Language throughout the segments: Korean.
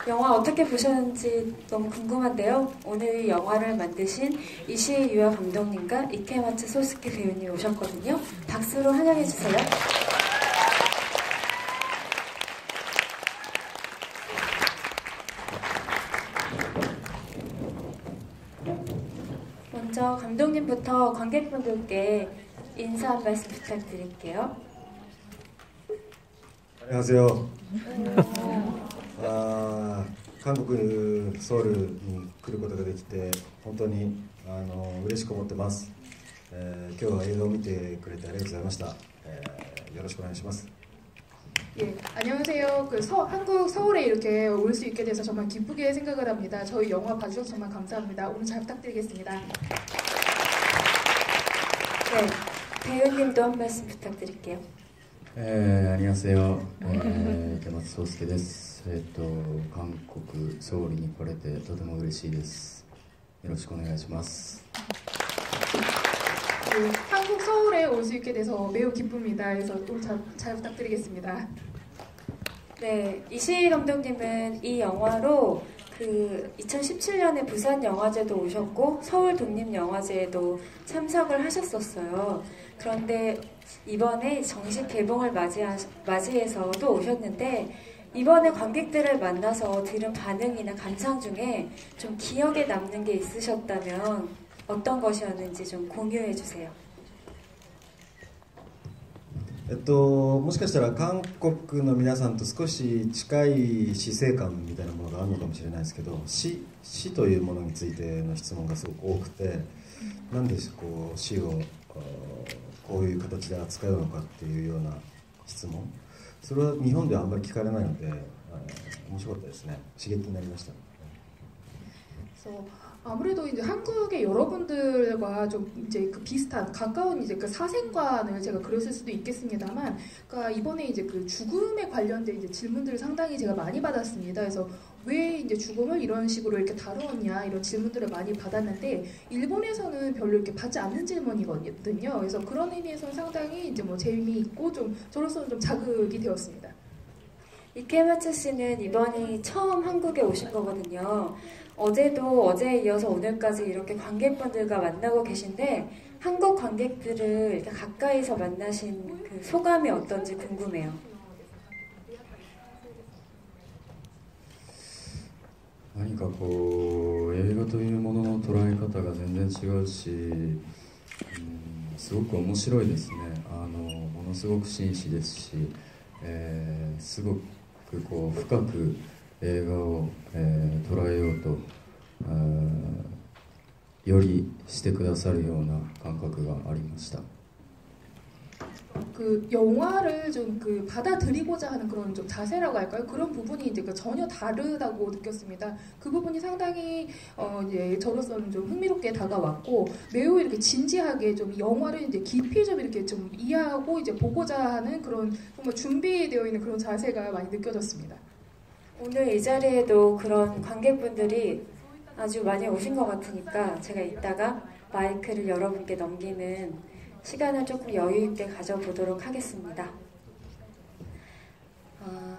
영화 어떻게 보셨는지 너무 궁금한데요. 오늘 이 영화를 만드신 이시에 유아 감독님과 이케마츠 소스케 배우님 오셨거든요. 박수로 환영해주세요. 먼저 감독님부터 관객분들께 인사 한 말씀 부탁드릴게요. 안녕하세요. 韓国ソウルに来ることができて本当に嬉しく思ってます。今日は映画を見てくれてありがとうございました。よろしくお願いします。 예, 안녕하세요. 한국 서울에 이렇게 올 수 있게 돼서 정말 기쁘게 생각을 합니다. 저희 영화 봐주셔서 정말 감사합니다. 오늘 잘 부탁드리겠습니다. 네, 배우님도 한 말씀 부탁드릴게요. 안녕하세요. 이케마츠 소스케 です。韓国ソウルに来れてとても嬉しいです。よろしくお願いします。 네, 한국 서울에 올 수 있게 돼서 매우 기쁩니다. 그래서 또 잘 부탁드리겠습니다. 네, 이시희 감독님은 이 영화로 2017년에 부산 영화제도 오셨고 서울 독립영화제에도 참석을 하셨었어요. 그런데 이번에 정식 개봉을 맞이해서 또 오셨는데 이번에 관객들을 만나서 들은 반응이나 감상 중에 좀 기억에 남는 게 있으셨다면 어떤 것이었는지 좀 공유해 주세요. もしかしたら韓国の皆さんと少し近い死生観みたいなものがあるのかもしれないですけど、死というものについての質問がすごく多くて、なんでこう死をこういう形で扱うのかっていうような質問、それは日本ではあんまり聞かれないので、面白かったですね。刺激になりました。 아무래도 이제 한국의 여러분들과 좀 이제 비슷한 가까운 이제 사생관을 제가 그렸을 수도 있겠습니다만, 그러니까 이번에 이제 죽음에 관련된 이제 질문들을 상당히 제가 많이 받았습니다. 그래서 왜 이제 죽음을 이런 식으로 이렇게 다루었냐 이런 질문들을 많이 받았는데 일본에서는 별로 이렇게 받지 않는 질문이거든요. 그래서 그런 의미에서는 상당히 이제 뭐 재미있고 좀 저로서는 좀 자극이 되었습니다. 이케마츠 씨는 이번이 처음 한국에 오신 거거든요. 어제에 이어서 오늘까지 이렇게 관객분들과 만나고 계신데 한국 관객들을 이렇게 가까이서 만나신 그 소감이 어떤지 궁금해요. 何かこう映画というものの捉え方が全然違うし、すごく面白いですね。ものすごく真摯ですし、すごくこう深く映画を、捉えようとよりしてくださるような感覚がありました。 영화를 좀 받아들이고자 하는 그런 좀 자세라고 할까요? 그런 부분이 이제 전혀 다르다고 느꼈습니다. 그 부분이 상당히 이제 저로서는 좀 흥미롭게 다가왔고 매우 이렇게 진지하게 좀 영화를 이제 깊이 좀 이렇게 좀 이해하고 이제 보고자 하는 그런 정말 준비되어 있는 그런 자세가 많이 느껴졌습니다. 오늘 이 자리에도 그런 관객분들이 아주 많이 오신 것 같으니까 제가 이따가 마이크를 여러분께 넘기는 시간을 조금 여유있게 가져보도록 하겠습니다.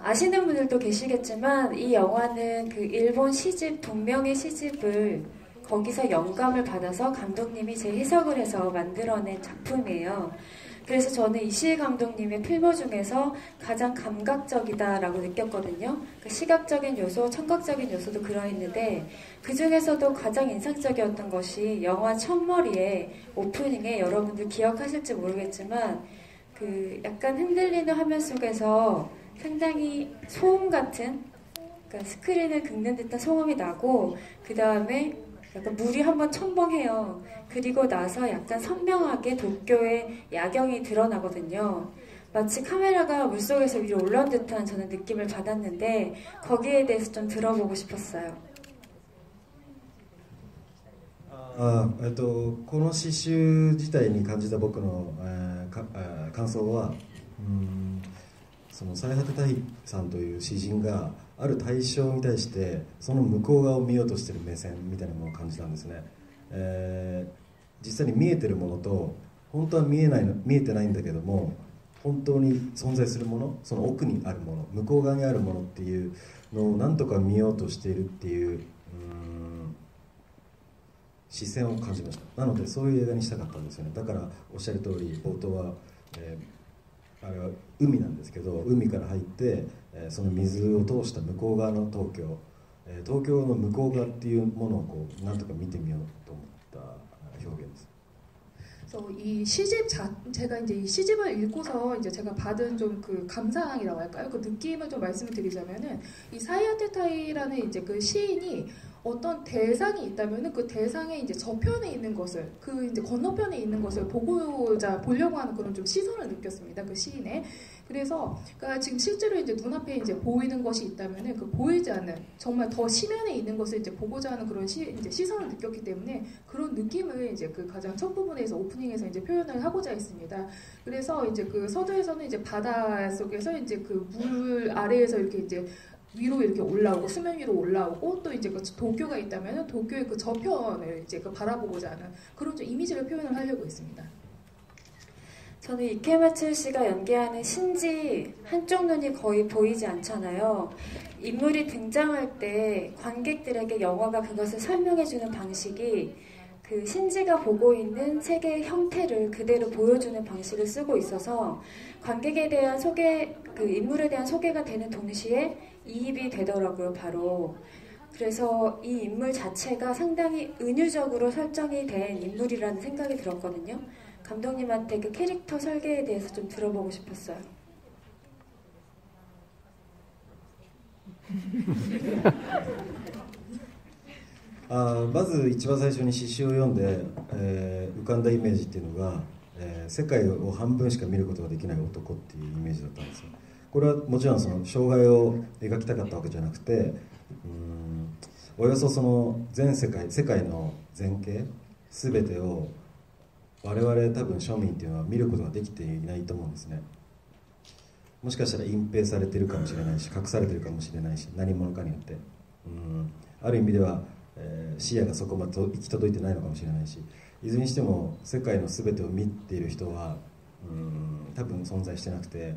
아시는 분들도 계시겠지만 이 영화는 일본 시집 동명의 시집을 거기서 영감을 받아서 감독님이 재해석을 해서 만들어낸 작품이에요. 그래서 저는 이시희 감독님의 필모 중에서 가장 감각적이다라고 느꼈거든요. 시각적인 요소, 청각적인 요소도 들어있는데 그 중에서도 가장 인상적이었던 것이 영화 첫머리에 오프닝에 여러분들 기억하실지 모르겠지만 약간 흔들리는 화면 속에서 상당히 소음 같은, 그러니까 스크린을 긁는 듯한 소음이 나고 그 다음에 약간 물이 한번 첨벙해요. 그리고 나서 약간 선명하게 도쿄의 야경이 드러나거든요. 마치 카메라가 물속에서 위로 올라온 듯한 저는 느낌을 받았는데 거기에 대해서 좀 들어보고 싶었어요. この詩集自体に感じた僕の、感想は、その最果て大さんという詩人がある対象に対してその向こう側を見ようとしている目線みたいなものを感じたんですね。実際に見えてるものと本当は見えてないんだけども本当に存在するもの、その奥にあるもの、向こう側にあるものっていうのをなんとか見ようとしているっていう視線を感じました。なのでそういう映画にしたかったんですよね。だからおっしゃる通り冒頭は、あれは海なんですけど、海から入って、その水を通した向こう側の東京、東京の向こう側っていうものをこうなんとか見てみようと思った表現です。그래서 이 시집 제가 이제 이 시집을 읽고서 이제 제가 받은 좀 그 감상이라고 할까요? 그 느낌을 좀 말씀을 드리자면은 이 사이아테타이라는 이제 그 시인이 어떤 대상이 있다면은 그 대상의 이제 저편에 있는 것을 그 이제 건너편에 있는 것을 보려고 하는 그런 좀 시선을 느꼈습니다. 그 시인의. 그래서 그러니까 지금 실제로 이제 눈앞에 이제 보이는 것이 있다면은 그 보이지 않는 정말 더 심연에 있는 것을 이제 보고자 하는 그런 이제 시선을 느꼈기 때문에 그런 느낌을 이제 그 가장 첫 부분에서 오프닝에서 이제 표현을 하고자 했습니다. 그래서 이제 그 서두에서는 이제 바다 속에서 이제 그 물 아래에서 이렇게 이제 위로 이렇게 올라오고 수면 위로 올라오고 또 이제 그 도쿄가 있다면은 도쿄의 그 저편을 이제 그 바라보고자 하는 그런 좀 이미지를 표현을 하려고 했습니다. 저는 이케마츠 씨가 연기하는 신지 한쪽 눈이 거의 보이지 않잖아요. 인물이 등장할 때 관객들에게 영화가 그것을 설명해주는 방식이 그 신지가 보고 있는 세계의 형태를 그대로 보여주는 방식을 쓰고 있어서 관객에 대한 그 인물에 대한 소개가 되는 동시에 이입이 되더라고요, 바로. 그래서 이 인물 자체가 상당히 은유적으로 설정이 된 인물이라는 생각이 들었거든요. 감독님한테 그 캐릭터 설계에 대해서 좀 들어보고 싶었어요. まず一番最初に詩集を読んで、浮かんだイメージっていうのが、世界を半分しか見ることができない男っていうイメージだったんですよ。これはもちろんその障害を描きたかったわけじゃなくて、およそその全世界の全景全てを我々多分庶民っていうのは見ることができていないと思うんですね。もしかしたら隠蔽されているかもしれないし、隠されているかもしれないし、何者かによって、ある意味では、視野がそこまで行き届いてないのかもしれないし、いずれにしても世界の全てを見ている人は多分存在してなくて、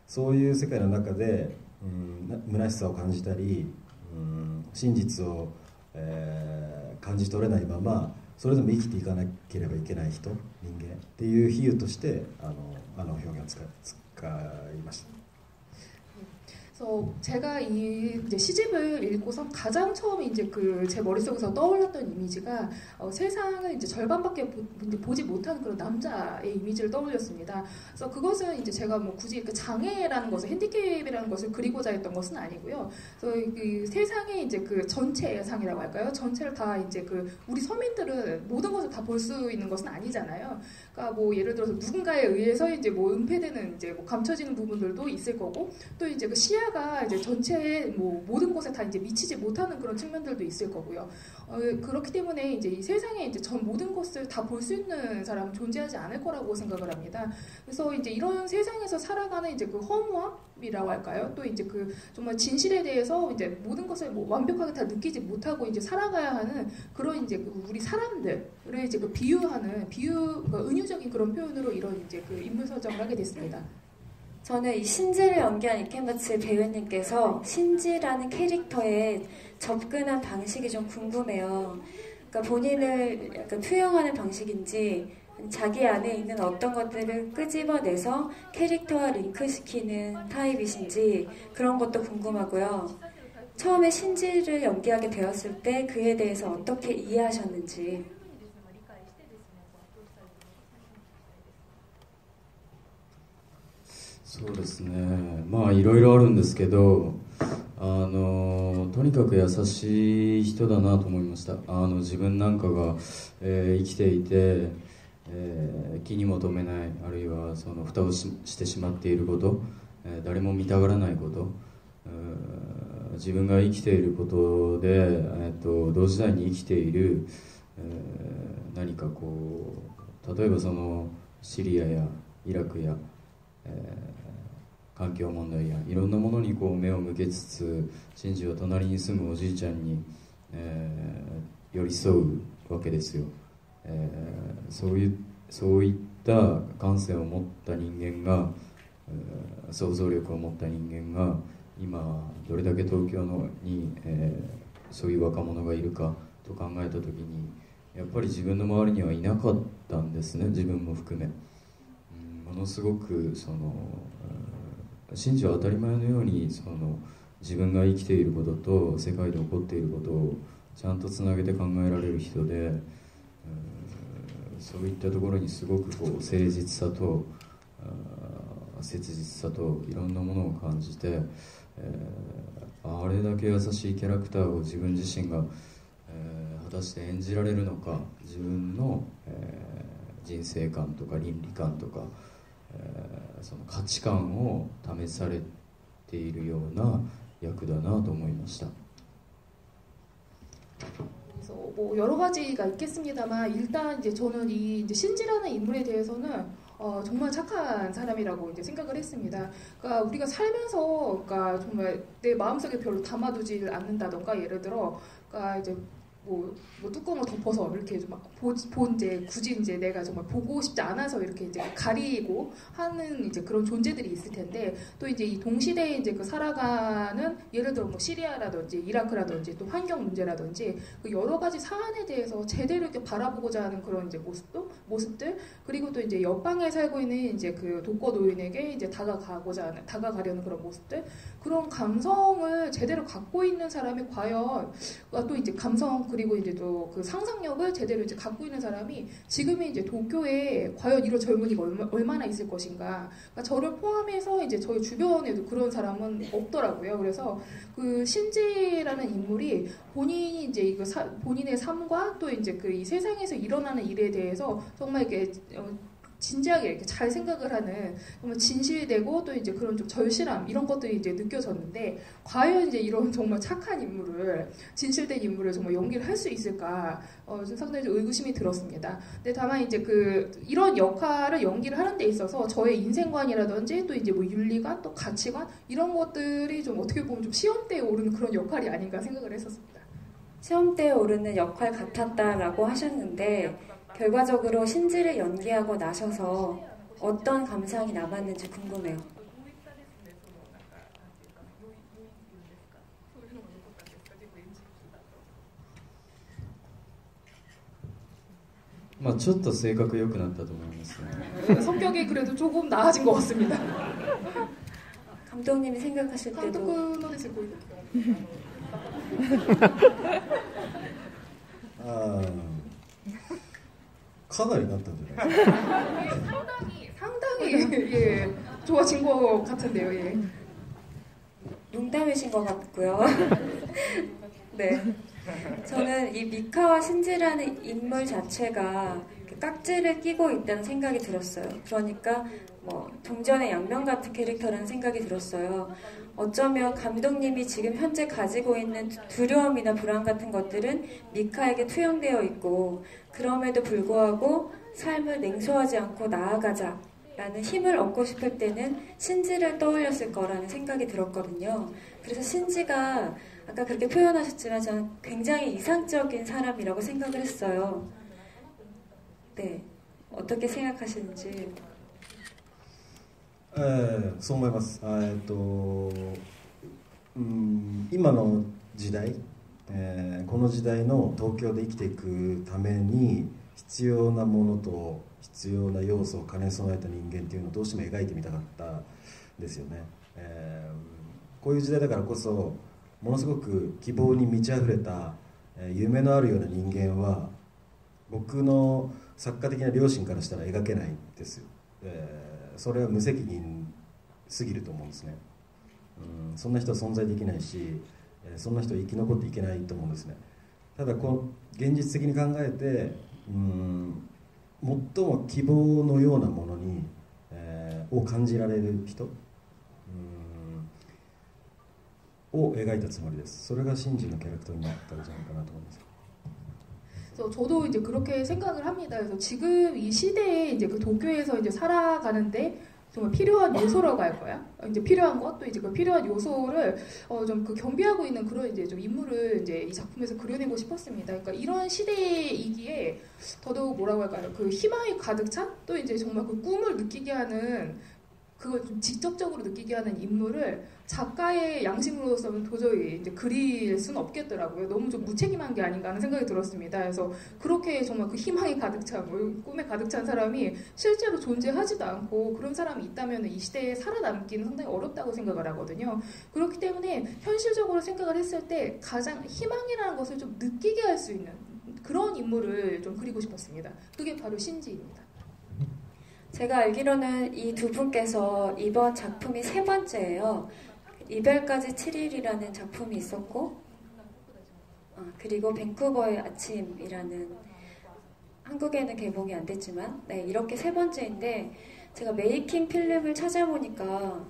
そういう世界の中で虚しさを感じたり、真実を、感じ取れないままそれでも生きていかなければいけない人、人間っていう比喩としてあの表現を使いました。 그래서 제가 이 이제 시집을 읽고서 가장 처음에 이제 그 제 머릿속에서 떠올랐던 이미지가 세상을 이제 절반밖에 보지 못하는 그런 남자의 이미지를 떠올렸습니다. 그래서 그것은 이제 제가 뭐 굳이 그 장애라는 것을 핸디캡이라는 것을 그리고자 했던 것은 아니고요. 그래서 그 세상의 이제 그 전체상이라고 할까요? 전체를 다 이제 그 우리 서민들은 모든 것을 다 볼 수 있는 것은 아니잖아요. 그러니까 뭐 예를 들어서 누군가에 의해서 이제 뭐 은폐되는 이제 뭐 감춰지는 부분들도 있을 거고 또 이제 그 시야가 이제 전체의 뭐 모든 곳에 다 이제 미치지 못하는 그런 측면들도 있을 거고요. 그렇기 때문에 이제 이 세상에 이제 전 모든 것을 다 볼 수 있는 사람은 존재하지 않을 거라고 생각을 합니다. 그래서 이제 이런 세상에서 살아가는 이제 그 허무함이라고 할까요? 또 이제 그 정말 진실에 대해서 이제 모든 것을 뭐 완벽하게 다 느끼지 못하고 이제 살아가야 하는 그런 이제 그 우리 사람들을 이제 그 비유하는 그러니까 은유적인 그런 표현으로 이런 이제 그 인물 설정을 하게 됐습니다. 저는 이 신지를 연기한 이케마츠 배우님께서 신지라는 캐릭터에 접근한 방식이 좀 궁금해요. 그러니까 본인을 약간 투영하는 방식인지 자기 안에 있는 어떤 것들을 끄집어내서 캐릭터와 링크시키는 타입이신지 그런 것도 궁금하고요. 처음에 신지를 연기하게 되었을 때 그에 대해서 어떻게 이해하셨는지. そうですね、まあいろいろあるんですけど、とにかく優しい人だなと思いました。自分なんかが、生きていて、気にも留めない、あるいはその蓋をしてしまっていること、誰も見たがらないこと、自分が生きていることで、同時代に生きている、何かこう例えばそのシリアやイラクや、環境問題やいろんなものにこう目を向けつつ、シンジは隣に住むおじいちゃんに、寄り添うわけですよ。そういった感性を持った人間が、想像力を持った人間が、今どれだけ東京に、そういう若者がいるかと考えた時にやっぱり自分の周りにはいなかったんですね、自分も含め。ものすごく真珠は当たり前のように自分が生きていることと世界で起こっていることをちゃんとつなげて考えられる人で、そういったところにすごくこう誠実さと切実さといろんなものを感じて、あれだけ優しいキャラクターを自分自身が、果たして演じられるのか、自分の、人生観とか倫理観とか、その価値観を試されているような役だなと思いました。 그래서 뭐 여러 가지가 있겠습니다만 일단 이제 저는 이 이제 신지라는 인물에 대해서는 정말 착한 사람이라고 이제 생각을 했습니다. 그러니까 우리가 살면서 그러니까 정말 내 마음속에 별로 담아두지 않는다던가 예를 들어 그러니까 이제 뭐 뚜껑을 덮어서 이렇게 좀 이제 굳이 이제 내가 정말 보고 싶지 않아서 이렇게 이제 가리고 하는 이제 그런 존재들이 있을 텐데 또 이제 이 동시대에 이제 그 살아가는 예를 들어 뭐 시리아라든지 이라크라든지 또 환경 문제라든지 그 여러 가지 사안에 대해서 제대로 이렇게 바라보고자 하는 그런 이제 모습들 그리고 또 이제 옆방에 살고 있는 이제 그 독거 노인에게 이제 다가가려는 그런 모습들 그런 감성을 제대로 갖고 있는 사람이 과연 또 이제 감성 그리고 이제 또 그 상상력을 제대로 이제 갖고 있는 사람이 지금의 이제 도쿄에 과연 이런 젊은이가 얼마나 있을 것인가. 그러니까 저를 포함해서 이제 저희 주변에도 그런 사람은 없더라고요. 그래서 그 신지라는 인물이 본인이 이제 본인의 삶과 또 이제 그 이 세상에서 일어나는 일에 대해서 정말 이렇게 진지하게 이렇게 잘 생각을 하는 정말 진실되고 또 이제 그런 좀 절실함 이런 것들이 이제 느껴졌는데 과연 이제 이런 정말 착한 인물을 진실된 인물을 정말 연기를 할 수 있을까 좀 상당히 좀 의구심이 들었습니다. 근데 다만 이제 그 이런 역할을 연기를 하는 데 있어서 저의 인생관이라든지 또 이제 뭐 윤리관 또 가치관 이런 것들이 좀 어떻게 보면 좀 시험대에 오르는 그런 역할이 아닌가 생각을 했었습니다. 시험대에 오르는 역할 같았다라고 하셨는데 결과적으로 신지를 연기하고 나셔서 어떤 감상이 남았는지 궁금해요. 뭐, ちょっと性格良くなったと思いますね. 성격이 그래도 조금 나아진 것 같습니다. 감독님이 생각하실 때도 감독은 어땠을 거예요? 가나리 났던 줄 알았어요. 상당히 예, 좋아진 것 같은데요. 예. 농담이신 것 같고요. 네, 저는 이 미카와 신지라는 인물 자체가 깍지를 끼고 있다는 생각이 들었어요. 그러니까 뭐 동전의 양면 같은 캐릭터라는 생각이 들었어요. 어쩌면 감독님이 지금 현재 가지고 있는 두려움이나 불안 같은 것들은 미카에게 투영되어 있고 그럼에도 불구하고 삶을 냉소하지 않고 나아가자 라는 힘을 얻고 싶을 때는 신지를 떠올렸을 거라는 생각이 들었거든요. 그래서 신지가 아까 그렇게 표현하셨지만 저는 굉장히 이상적인 사람이라고 생각을 했어요. 네, 어떻게 생각하시는지. そう思います。今の時代、この時代の東京で生きていくために必要なものと必要な要素を兼ね備えた人間っていうのをどうしても描いてみたかったんですよね。こういう時代だからこそものすごく希望に満ち溢れた、夢のあるような人間は僕の作家的な良心からしたら描けないんですよ。それは無責任すぎると思うんですね。そんな人は存在できないし、そんな人は生き残っていけないと思うんですね。ただ現実的に考えて、最も希望のようなものに、を感じられる人、を描いたつもりです。それがシンジのキャラクターになったんじゃないかなと思います。 저도 이제 그렇게 생각을 합니다. 그래서 지금 이 시대에 이제 그 도쿄에서 이제 살아가는데 정말 필요한 요소라고 할 거야. 이제 필요한 것 또 이제 그 필요한 요소를 좀 그 겸비하고 있는 그런 이제 좀 인물을 이제 이 작품에서 그려내고 싶었습니다. 그러니까 이런 시대이기에 더더욱 뭐라고 할까요? 그 희망이 가득 찬 또 이제 정말 그 꿈을 느끼게 하는 그걸 좀 직접적으로 느끼게 하는 인물을 작가의 양심으로서는 도저히 이제 그릴 수는 없겠더라고요. 너무 좀 무책임한 게 아닌가 하는 생각이 들었습니다. 그래서 그렇게 정말 그 희망이 가득 찬, 꿈에 가득 찬 사람이 실제로 존재하지도 않고 그런 사람이 있다면 이 시대에 살아남기는 상당히 어렵다고 생각을 하거든요. 그렇기 때문에 현실적으로 생각을 했을 때 가장 희망이라는 것을 좀 느끼게 할 수 있는 그런 인물을 좀 그리고 싶었습니다. 그게 바로 신지입니다. 제가 알기로는 이 두 분께서 이번 작품이 세 번째예요. 이별까지 7일이라는 작품이 있었고, 그리고 밴쿠버의 아침이라는, 한국에는 개봉이 안 됐지만, 네, 이렇게 세 번째인데, 제가 메이킹 필름을 찾아보니까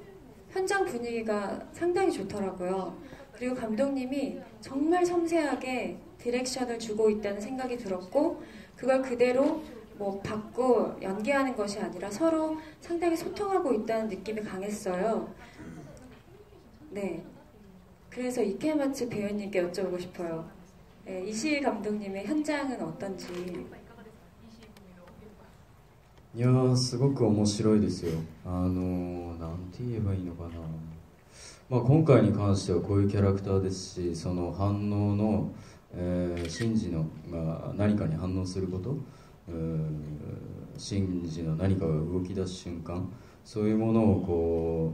현장 분위기가 상당히 좋더라고요. 그리고 감독님이 정말 섬세하게 디렉션을 주고 있다는 생각이 들었고, 그걸 그대로 뭐 받고 연기하는 것이 아니라 서로 상당히 소통하고 있다는 느낌이 강했어요. 네, 그래서 이케마츠 배우님께 여쭤보고 싶어요. 네, 이시희 감독님의 현장은 어떤지. いやーすごく面白いですよ。なんて言えばいいのかな、今回に関してはこういうキャラクターですし、その反応の、シンジのが何かに反応すること、シンジの何かが動き出す瞬間、そういうものをこ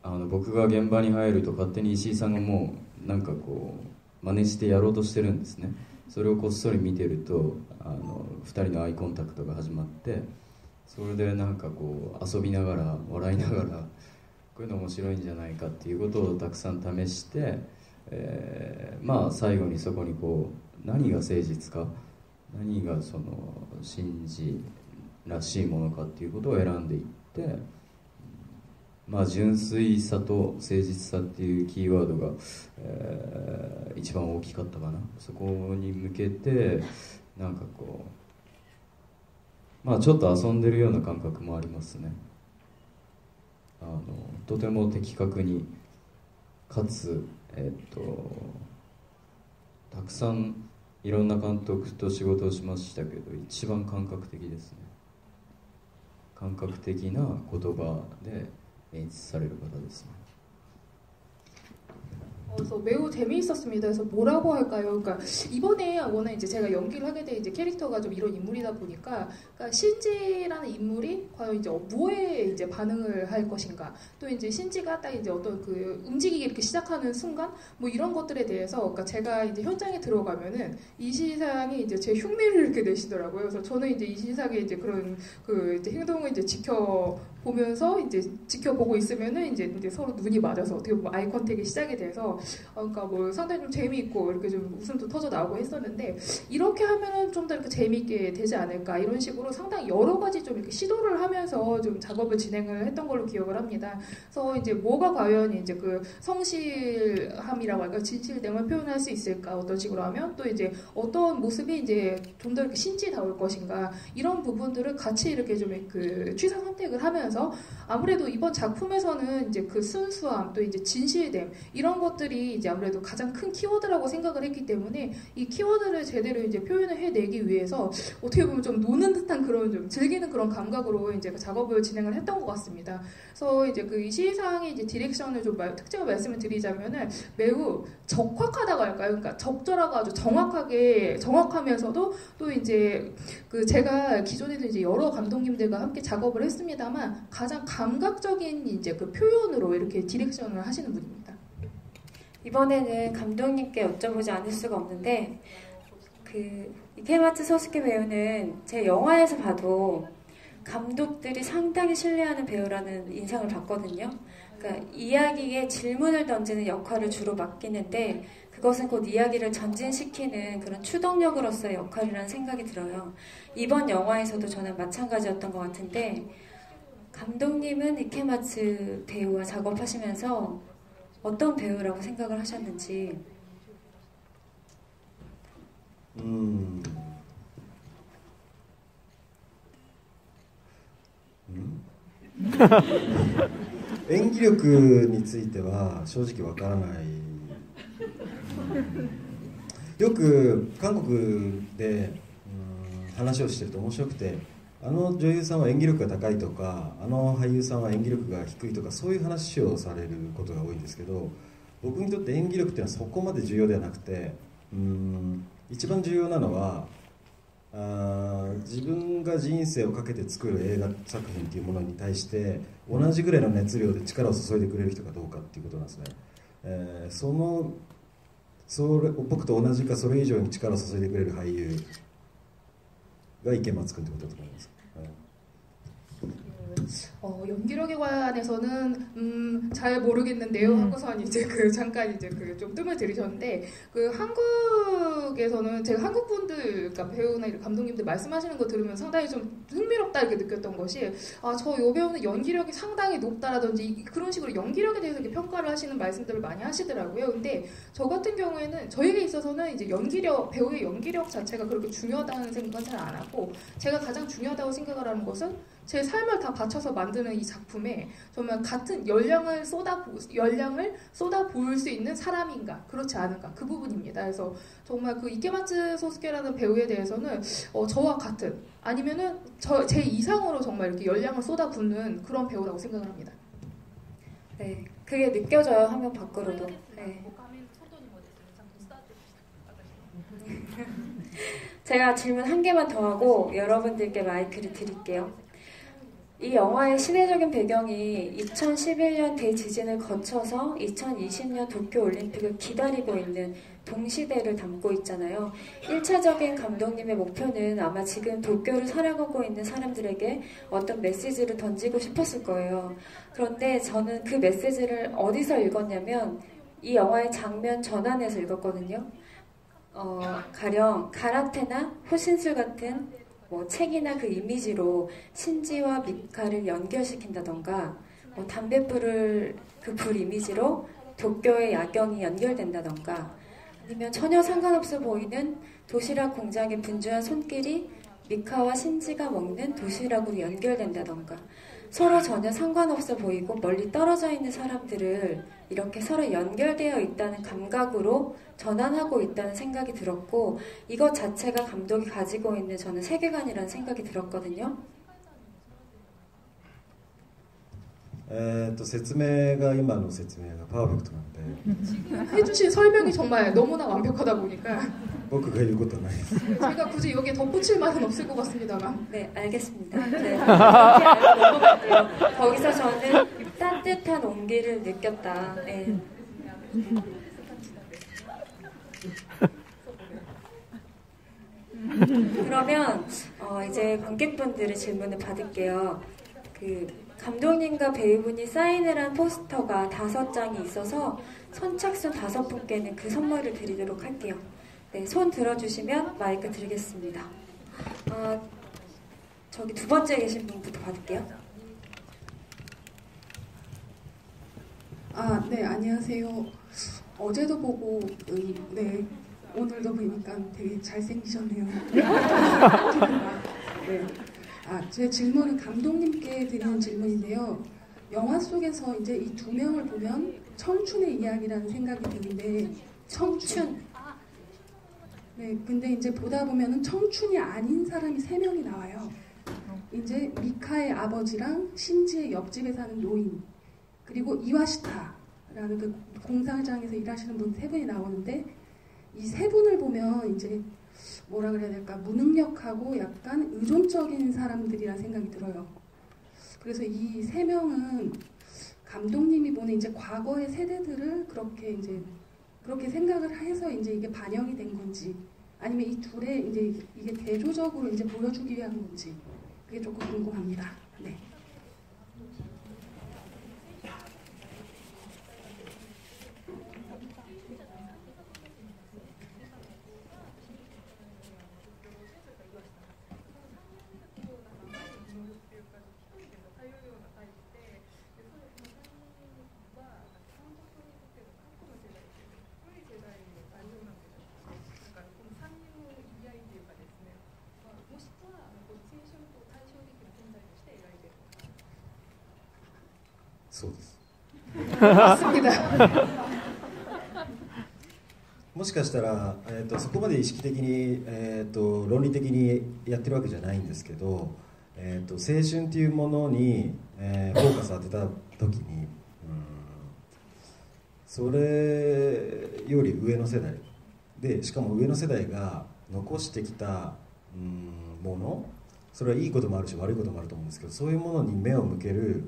う僕が現場に入ると勝手に石井さんがもうなんかこう真似してやろうとしてるんですね。それをこっそり見てると2人のアイコンタクトが始まって、それでなんかこう遊びながら笑いながらこういうの面白いんじゃないかっていうことをたくさん試して、最後にそこにこう何が誠実か、何がその信じらしいものかっていうことを選んでいって、純粋さと誠実さっていうキーワードが、一番大きかったかな。そこに向けてなんかこうちょっと遊んでるような感覚もありますね。とても的確にかつたくさんいろんな監督と仕事をしましたけど、一番感覚的ですね。感覚的な言葉で演出される方ですね。 그래서 매우 재미있었습니다. 그래서 뭐라고 할까요? 그러니까 이번에 워낙 이제 제가 연기를 하게 된 이제 캐릭터가 좀 이런 인물이다 보니까, 그러니까 신지라는 인물이 과연 이제 뭐에 이제 반응을 할 것인가, 또 이제 신지가 딱 이제 어떤 그 움직이기 이렇게 시작하는 순간, 뭐 이런 것들에 대해서, 그러니까 제가 이제 현장에 들어가면은 이시상이 이제 제 흉내를 이렇게 내시더라고요. 그래서 저는 이제 이시상의 이제 그런 그 이제 행동을 이제 보면서 이제 지켜보고 있으면은 이제 서로 눈이 맞아서 어떻게 보면 아이 컨택이 시작이 돼서 그러니까 뭐 상당히 좀 재미있고 이렇게 좀 웃음도 터져 나오고 했었는데, 이렇게 하면은 좀 더 이렇게 재미있게 되지 않을까, 이런 식으로 상당히 여러 가지 좀 이렇게 시도를 하면서 좀 작업을 진행을 했던 걸로 기억을 합니다. 그래서 이제 뭐가 과연 이제 그 성실함이라고 할까, 진실됨을 표현할 수 있을까, 어떤 식으로 하면 또 이제 어떤 모습이 이제 좀 더 이렇게 신지다울 것인가, 이런 부분들을 같이 이렇게 좀 그 취사 선택을 하면서 아무래도 이번 작품에서는 이제 그 순수함, 또 이제 진실됨, 이런 것들이 이제 아무래도 가장 큰 키워드라고 생각을 했기 때문에 이 키워드를 제대로 이제 표현을 해내기 위해서 어떻게 보면 좀 노는 듯한 그런 좀 즐기는 그런 감각으로 이제 그 작업을 진행을 했던 것 같습니다. 그래서 이제 그 이시상의 이제 디렉션을 좀 특징을 말씀을 드리자면은 매우 적확하다고 할까요? 그러니까 적절하고 아주 정확하면서도 또 이제 그 제가 기존에도 이제 여러 감독님들과 함께 작업을 했습니다만 가장 감각적인 이제 그 표현으로 이렇게 디렉션을 하시는 분입니다. 이번에는 감독님께 여쭤보지 않을 수가 없는데, 그 이케마츠 소스케 배우는 제 영화에서 봐도 감독들이 상당히 신뢰하는 배우라는 인상을 받거든요. 그러니까 이야기에 질문을 던지는 역할을 주로 맡기는데, 그것은 곧 이야기를 전진시키는 그런 추동력으로서의 역할이라는 생각이 들어요. 이번 영화에서도 저는 마찬가지였던 것 같은데, 감독님은 이케마츠 배우와 작업하시면서 어떤 배우라고 생각을 하셨는지. 演技力については正直わからない。よく韓国で話をしてると面白くて、あの女優さんは演技力が高いとか、あの俳優さんは演技力が低いとか、そういう話をされることが多いんですけど、僕にとって演技力っていうのはそこまで重要ではなくて、一番重要なのは自分が人生をかけて作る映画作品っていうものに対して同じぐらいの熱量で力を注いでくれる人かどうかっていうことなんですね。僕と同じかそれ以上に力を注いでくれる俳優が池松君ってことだと思います。연기력에 관해서는 잘 모르겠는데요. 하고선 이제 잠깐 이제 좀 뜸을 들이셨는데 한국에서는 제가 한국 분들, 그러니까 배우나 이런 감독님들 말씀하시는 거 들으면 상당히 좀 흥미롭다 이렇게 느꼈던 것이 저 요 배우는 연기력이 상당히 높다라든지 그런 식으로 연기력에 대해서 이렇게 평가를 하시는 말씀들을 많이 하시더라고요. 근데 저 같은 경우에는 저에게 있어서는 이제 배우의 연기력 자체가 그렇게 중요하다는 생각은 잘 안 하고 제가 가장 중요하다고 생각을 하는 것은 제 삶을 다 바쳐서 만드는 이 작품에 정말 같은 열량을 쏟아부을 수 있는 사람인가 그렇지 않은가 그 부분입니다. 그래서 정말 그 이케마츠 소스케라는 배우에 대해서는 저와 같은 아니면은 제 이상으로 정말 이렇게 열량을 쏟아붓는 그런 배우라고 생각을 합니다. 네, 그게 느껴져요. 화면 밖으로도. 네. 제가 질문 한 개만 더 하고 여러분들께 마이크를 드릴게요. 이 영화의 시대적인 배경이 2011년 대지진을 거쳐서 2020년 도쿄올림픽을 기다리고 있는 동시대를 담고 있잖아요. 1차적인 감독님의 목표는 아마 지금 도쿄를 살아가고 있는 사람들에게 어떤 메시지를 던지고 싶었을 거예요. 그런데 저는 그 메시지를 어디서 읽었냐면 이 영화의 장면 전환에서 읽었거든요. 가령 가라테나 호신술 같은 책이나 그 이미지로 신지와 미카를 연결시킨다던가 담뱃불을 그 불 이미지로 도쿄의 야경이 연결된다던가 아니면 전혀 상관없어 보이는 도시락 공장의 분주한 손길이 미카와 신지가 먹는 도시락으로 연결된다던가 서로 전혀 상관없어 보이고 멀리 떨어져 있는 사람들을 이렇게 서로 연결되어 있다는 감각으로 전환하고 있다는 생각이 들었고 이것 자체가 감독이 가지고 있는 저는 세계관이라는 생각이 들었거든요. 説明が今の説明がパーフェクトなんで 해주신 설명이 정말 너무나 완벽하다 보니까 僕が言うことはないです 제가 굳이 여기에 덧붙일 말은 없을 것 같습니다만 네, 알겠습니다. 네, 이렇게 알고 넘어갈게요. 거기서 저는 따뜻한 온기를 느꼈다. 네. 그러면 이제 관객분들의 질문을 받을게요. 감독님과 배우분이 사인을 한 포스터가 5장이 있어서 선착순 5분께는 그 선물을 드리도록 할게요. 네, 손 들어주시면 마이크 드리겠습니다. 저기 두 번째 계신 분부터 받을게요. 네, 안녕하세요. 어제도 보고, 네, 오늘도 보니까 되게 잘생기셨네요. 네. 제 질문은 감독님께 드리는 질문인데요. 영화 속에서 이제 이 두 명을 보면 청춘의 이야기라는 생각이 드는데, 청춘. 네, 근데 이제 보다 보면은 청춘이 아닌 사람이 3명이 나와요. 이제 미카의 아버지랑 신지의 옆집에 사는 노인, 그리고 이와시타라는 그 공사장에서 일하시는 분 3분이 나오는데, 이 3분을 보면 이제 뭐라 그래야 될까, 무능력하고 약간 의존적인 사람들이라는 생각이 들어요. 그래서 이 3명은 감독님이 보는 이제 과거의 세대들을 그렇게 생각을 해서 이제 이게 반영이 된 건지, 아니면 이 둘의 이제 이게 대조적으로 이제 보여주기 위한 건지, 그게 조금 궁금합니다. 네. 맞습니다. もしかしたら、そこまで意識的に、論理的にやってるわけじゃないんですけど、青春っていうものに、フォーカス当てた時に、それより上の世代で、しかも上の世代が残してきた、もの、それはいいこともあるし悪いこともあると思うんですけど、そういうものに目を向ける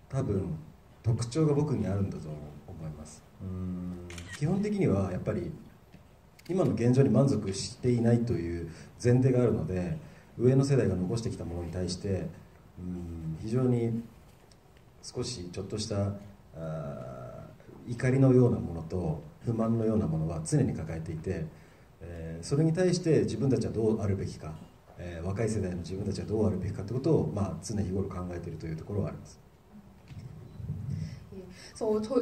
多分特徴が僕にあるんだと思います。基本的にはやっぱり今の現状に満足していないという前提があるので、上の世代が残してきたものに対して非常に少しちょっとした怒りのようなものと不満のようなものは常に抱えていて、それに対して自分たちはどうあるべきか、若い世代の自分たちはどうあるべきかということを、常日頃考えているというところはあります。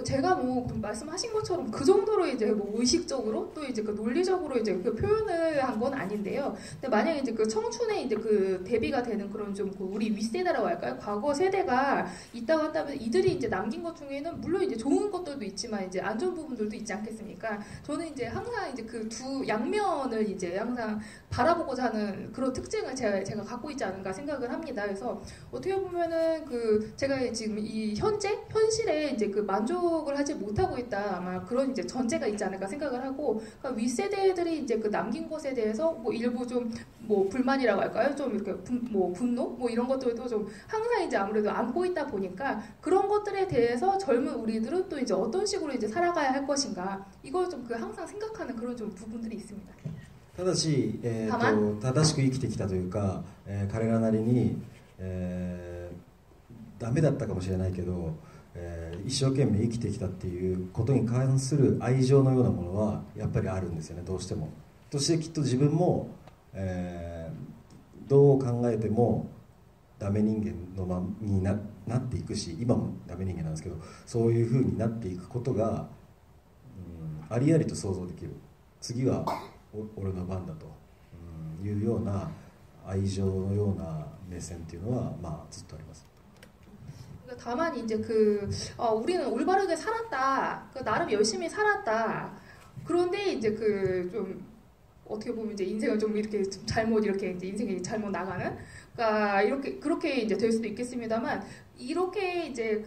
제가 뭐 말씀하신 것처럼 그 정도로 이제 뭐 의식적으로 또 이제 그 논리적으로 이제 그 표현을 한 건 아닌데요. 근데 만약에 이제 그 청춘에 이제 그 대비가 되는 그런 좀 그 우리 윗세대라고 할까요? 과거 세대가 있다고 한다면 이들이 이제 남긴 것 중에는 물론 이제 좋은 것들도 있지만 이제 안 좋은 부분들도 있지 않겠습니까? 저는 이제 항상 이제 그 두 양면을 이제 항상 바라보고자 하는 그런 특징을 제가 갖고 있지 않은가 생각을 합니다. 그래서 어떻게 보면은 그 제가 지금 이 현실에 이제 그 만족을 하지 못하고 있다, 아마 그런 이제 전제가 있지 않을까 생각을 하고, 그러니까 윗세대들이 이제 그 남긴 것에 대해서 뭐 일부 좀 뭐 불만이라고 할까요? 좀 이렇게 뭐 분노 뭐 이런 것들도 좀 항상 이제 아무래도 안고 있다 보니까 그런 것들에 대해서 젊은 우리들은 또 이제 어떤 식으로 이제 살아가야 할 것인가, 이걸 좀 그 항상 생각하는 그런 좀 부분들이 있습니다. ただし、正しく生きてきたというか、彼らなりに、ダメだったかもしれないけど、一生懸命生きてきたっていうことに関する愛情のようなものはやっぱりあるんですよね、どうしても。そしてきっと自分も、どう考えてもダメ人間に なっていくし、今もダメ人間なんですけど、そういうふうになっていくことが、ありありと想像できる。次は俺の番だというような愛情のような目線っていうのは、ずっとあります。 다만 이제 우리는 올바르게 살았다, 나름 열심히 살았다. 그런데 이제 좀 어떻게 보면 이제 인생을 좀 이렇게 좀 잘못 이렇게 이제 인생이 잘못 나가는, 그러니까 그렇게 이제 될 수도 있겠습니다만, 이렇게 이제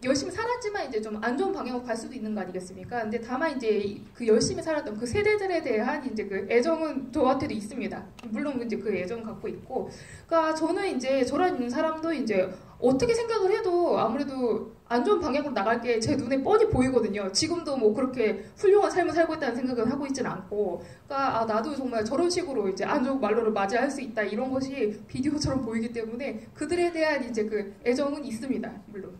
열심히 살았지만 이제 좀 안 좋은 방향으로 갈 수도 있는 거 아니겠습니까? 근데 다만 이제 그 열심히 살았던 그 세대들에 대한 이제 그 애정은 저한테도 있습니다. 물론 이제 그 애정 갖고 있고, 그러니까 저는 이제 저런 사람도 이제 어떻게 생각을 해도 아무래도 안 좋은 방향으로 나갈 게 제 눈에 뻔히 보이거든요. 지금도 뭐 그렇게 훌륭한 삶을 살고 있다는 생각을 하고 있진 않고, 그러니까 나도 정말 저런 식으로 이제 안 좋은 말로를 맞이할 수 있다, 이런 것이 비디오처럼 보이기 때문에 그들에 대한 이제 그 애정은 있습니다. 물론.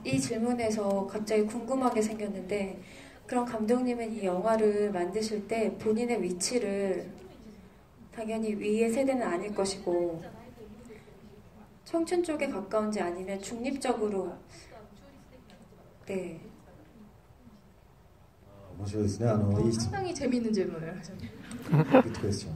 이 질문에서 갑자기 궁금하게 생겼는데, 그럼 감독님은 이 영화를 만드실 때 본인의 위치를 당연히 위의 세대는 아닐 것이고 청춘 쪽에 가까운지 아니면 중립적으로, 네. 面白いですね。いい質問。 상당히 재미있는 질문을 하셨네요. Good question.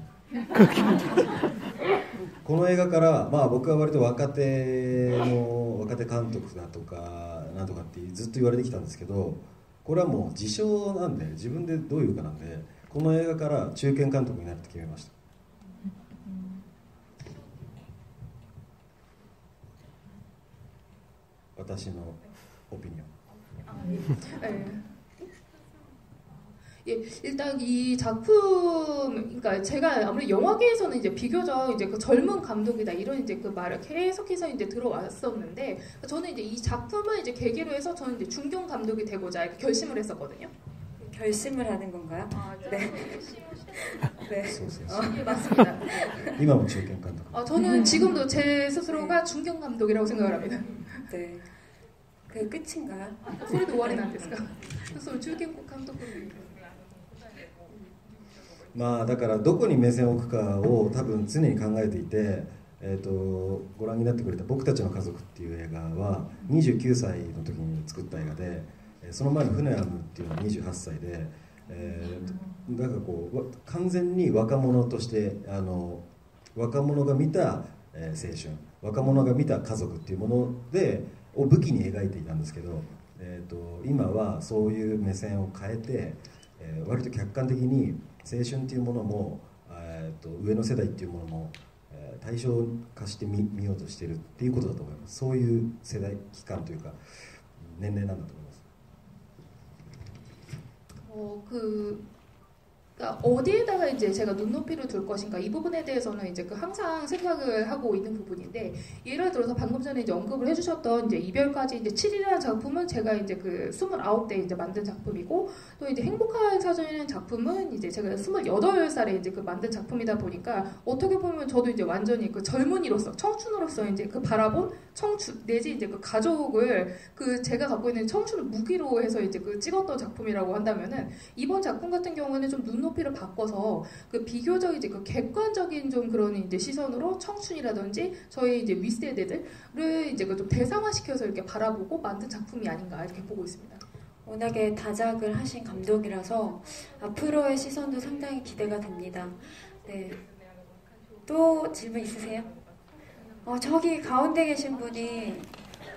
この映画から、僕は割と若手監督だとかなんとかってずっと言われてきたんですけど、これはもう自称なんで、自分でどういうかなんで、この映画から中堅監督になるって決めました。私のオピニオン。 네. 예, 일단 이 작품, 그러니까 제가 아무래도 영화계에서는 이제 비교적 이제 그 젊은 감독이다, 이런 이제 그 말을 계속해서 이제 들어왔었는데, 저는 이제 이 작품을 이제 계기로 해서 저는 이제 중견 감독이 되고자 이렇게 결심을 했었거든요. 결심을 하는 건가요? 네. 네. 예, 맞습니다. 今も中堅監督。 저는 지금도 제 스스로가 중견 감독이라고 생각을 합니다. 네. 그 끝인가요? 소리도終わりなんですか? 그래서 중견 감독으로. だからどこに目線を置くかを多分常に考えていて、ご覧になってくれた僕たちの家族っていう映画は29歳の時に作った映画で、その前のフネアムっていうのは28歳で、なんかこう完全に若者として若者が見た青春、若者が見た家族っていうものでを武器に描いていたんですけど、今はそういう目線を変えて、割と客観的に青春っていうものも、上の世代っていうものも、対象化してみようとしているっていうことだと思います。そういう世代期間というか年齢なんだと思います。 그러니까 어디에다가 이제 제가 눈높이를 둘 것인가 이 부분에 대해서는 이제 그 항상 생각을 하고 있는 부분인데, 예를 들어서 방금 전에 이제 언급을 해주셨던 이제 이별까지 이제 7이라는 작품은 제가 이제 그 29대 이제 만든 작품이고, 또 이제 행복한 사전이라는 작품은 이제 제가 28살에 이제 그 만든 작품이다 보니까 어떻게 보면 저도 이제 완전히 그 젊은이로서 청춘으로서 이제 그 바라본 청춘 내지 이제 그 가족을 그 제가 갖고 있는 청춘을 무기로 해서 이제 그 찍었던 작품이라고 한다면은, 이번 작품 같은 경우에는 좀 눈높이를 바꿔서 그 비교적 이제 그 객관적인 좀 그런 이제 시선으로 청춘이라든지 저희 이제 윗세대들을 이제 그 좀 대상화시켜서 이렇게 바라보고 만든 작품이 아닌가 이렇게 보고 있습니다. 워낙에 다작을 하신 감독이라서 앞으로의 시선도 상당히 기대가 됩니다. 네. 또 질문 있으세요? 저기 가운데 계신 분이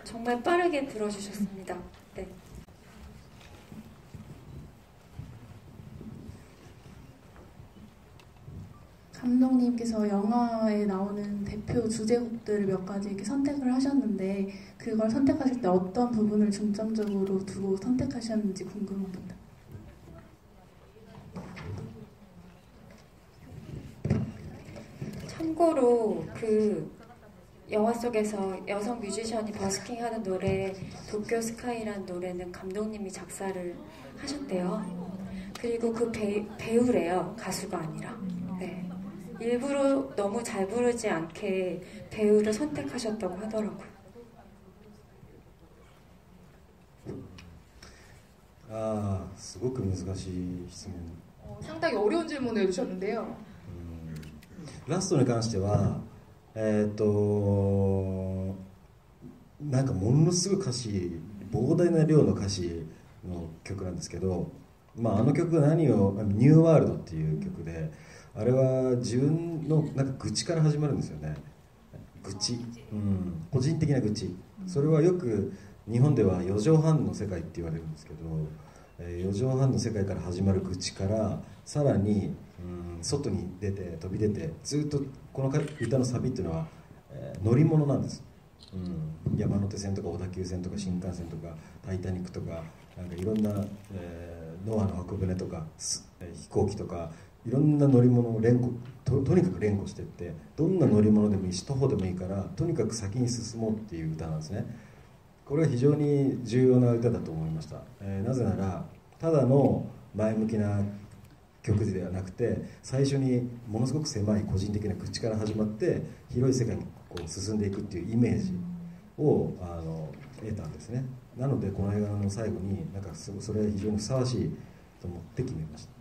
정말 빠르게 들어주셨습니다. 네. 감독님께서 영화에 나오는 대표 주제곡들을 몇 가지 이렇게 선택을 하셨는데, 그걸 선택하실 때 어떤 부분을 중점적으로 두고 선택하셨는지 궁금합니다. 참고로 그 영화 속에서 여성 뮤지션이 버스킹하는 노래 도쿄 스카이라는 노래는 감독님이 작사를 하셨대요. 그리고 그 배우래요. 가수가 아니라. 네. 일부러 너무 잘 부르지 않게 배우를 선택하셨다고 하더라고요. 아, すごく難しい質問。 상당히 어려운 질문을 해주셨는데요. ラストに関してはなんかものすごい歌詞、膨大な量の歌詞の曲なんですけど、まあ、あの曲が何をニューワールドっていう曲で、あれは自分のなんか愚痴から始まるんですよね。愚痴、個人的な愚痴。それはよく日本では4畳半の世界って言われるんですけど、4畳半の世界から始まる愚痴からさらに、外に出て飛び出て、ずっとこの歌のサビっていうのは、乗り物なんです、山手線とか小田急線とか新幹線とかタイタニックとか、なんかいろんな、ノアの箱舟とか、飛行機とかいろんな乗り物をとにかく連呼していって、どんな乗り物でもいいし徒歩でもいいからとにかく先に進もうっていう歌なんですね。これは非常に重要な歌だと思いました。なぜならただの前向きな曲ではなくて、最初にものすごく狭い個人的な口から始まって広い世界にこう進んでいくっていうイメージを得たんですね。なのでこの映画の最後になんかそれは非常にふさわしいと思って決めました。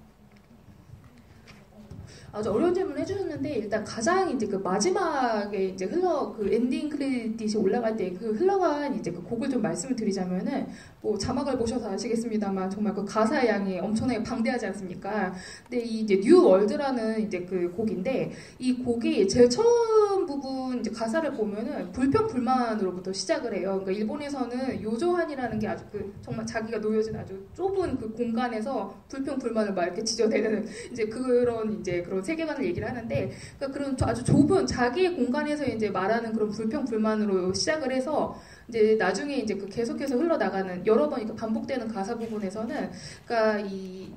아주 어려운 질문 해주셨는데, 일단 가장 이제 그 마지막에 이제 그 엔딩 크레딧이 올라갈 때 그 흘러간 이제 그 곡을 좀 말씀을 드리자면은, 뭐 자막을 보셔서 아시겠습니다만 정말 그 가사의 양이 엄청나게 방대하지 않습니까? 근데 이 이제 뉴 월드라는 이제 그 곡인데, 이 곡이 제일 처음 부분 이제 가사를 보면은 불평불만으로부터 시작을 해요. 그러니까 일본에서는 요조한이라는 게 아주 그 정말 자기가 놓여진 아주 좁은 그 공간에서 불평불만을 막 이렇게 지저대는 이제 그런 이제 그런 세계관을 얘기를 하는데, 그러니까 그런 아주 좁은 자기의 공간에서 이제 말하는 그런 불평불만으로 시작을 해서 이제 나중에 이제 그 계속해서 흘러나가는 여러 번 이렇게 반복되는 가사 부분에서는, 그러니까 이